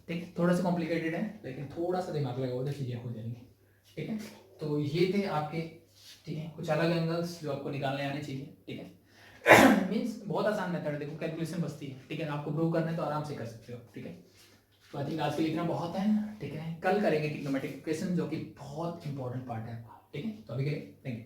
ठीक है। थोड़ा सा कॉम्प्लिकेटेड है, लेकिन थोड़ा सा दिमाग लगाओ तो चीजें हो जाएंगी, ठीक है। तो ये थे आपके, ठीक है, कुछ अलग एंगल्स जो आपको निकालने आने चाहिए, ठीक है। मींस बहुत आसान मेथड है, देखो कैलकुलेशन बचती है, ठीक है। आपको प्रूव करना है तो आराम से कर सकते हो, ठीक है। तो आई थिंक आज के लिए इतना बहुत है, ठीक है। कल करेंगे ट्रिग्नोमेट्रिक इक्वेशन, जो कि बहुत इंपॉर्टेंट पार्ट है, ठीक है। तो अभी के लिए थैंक यू।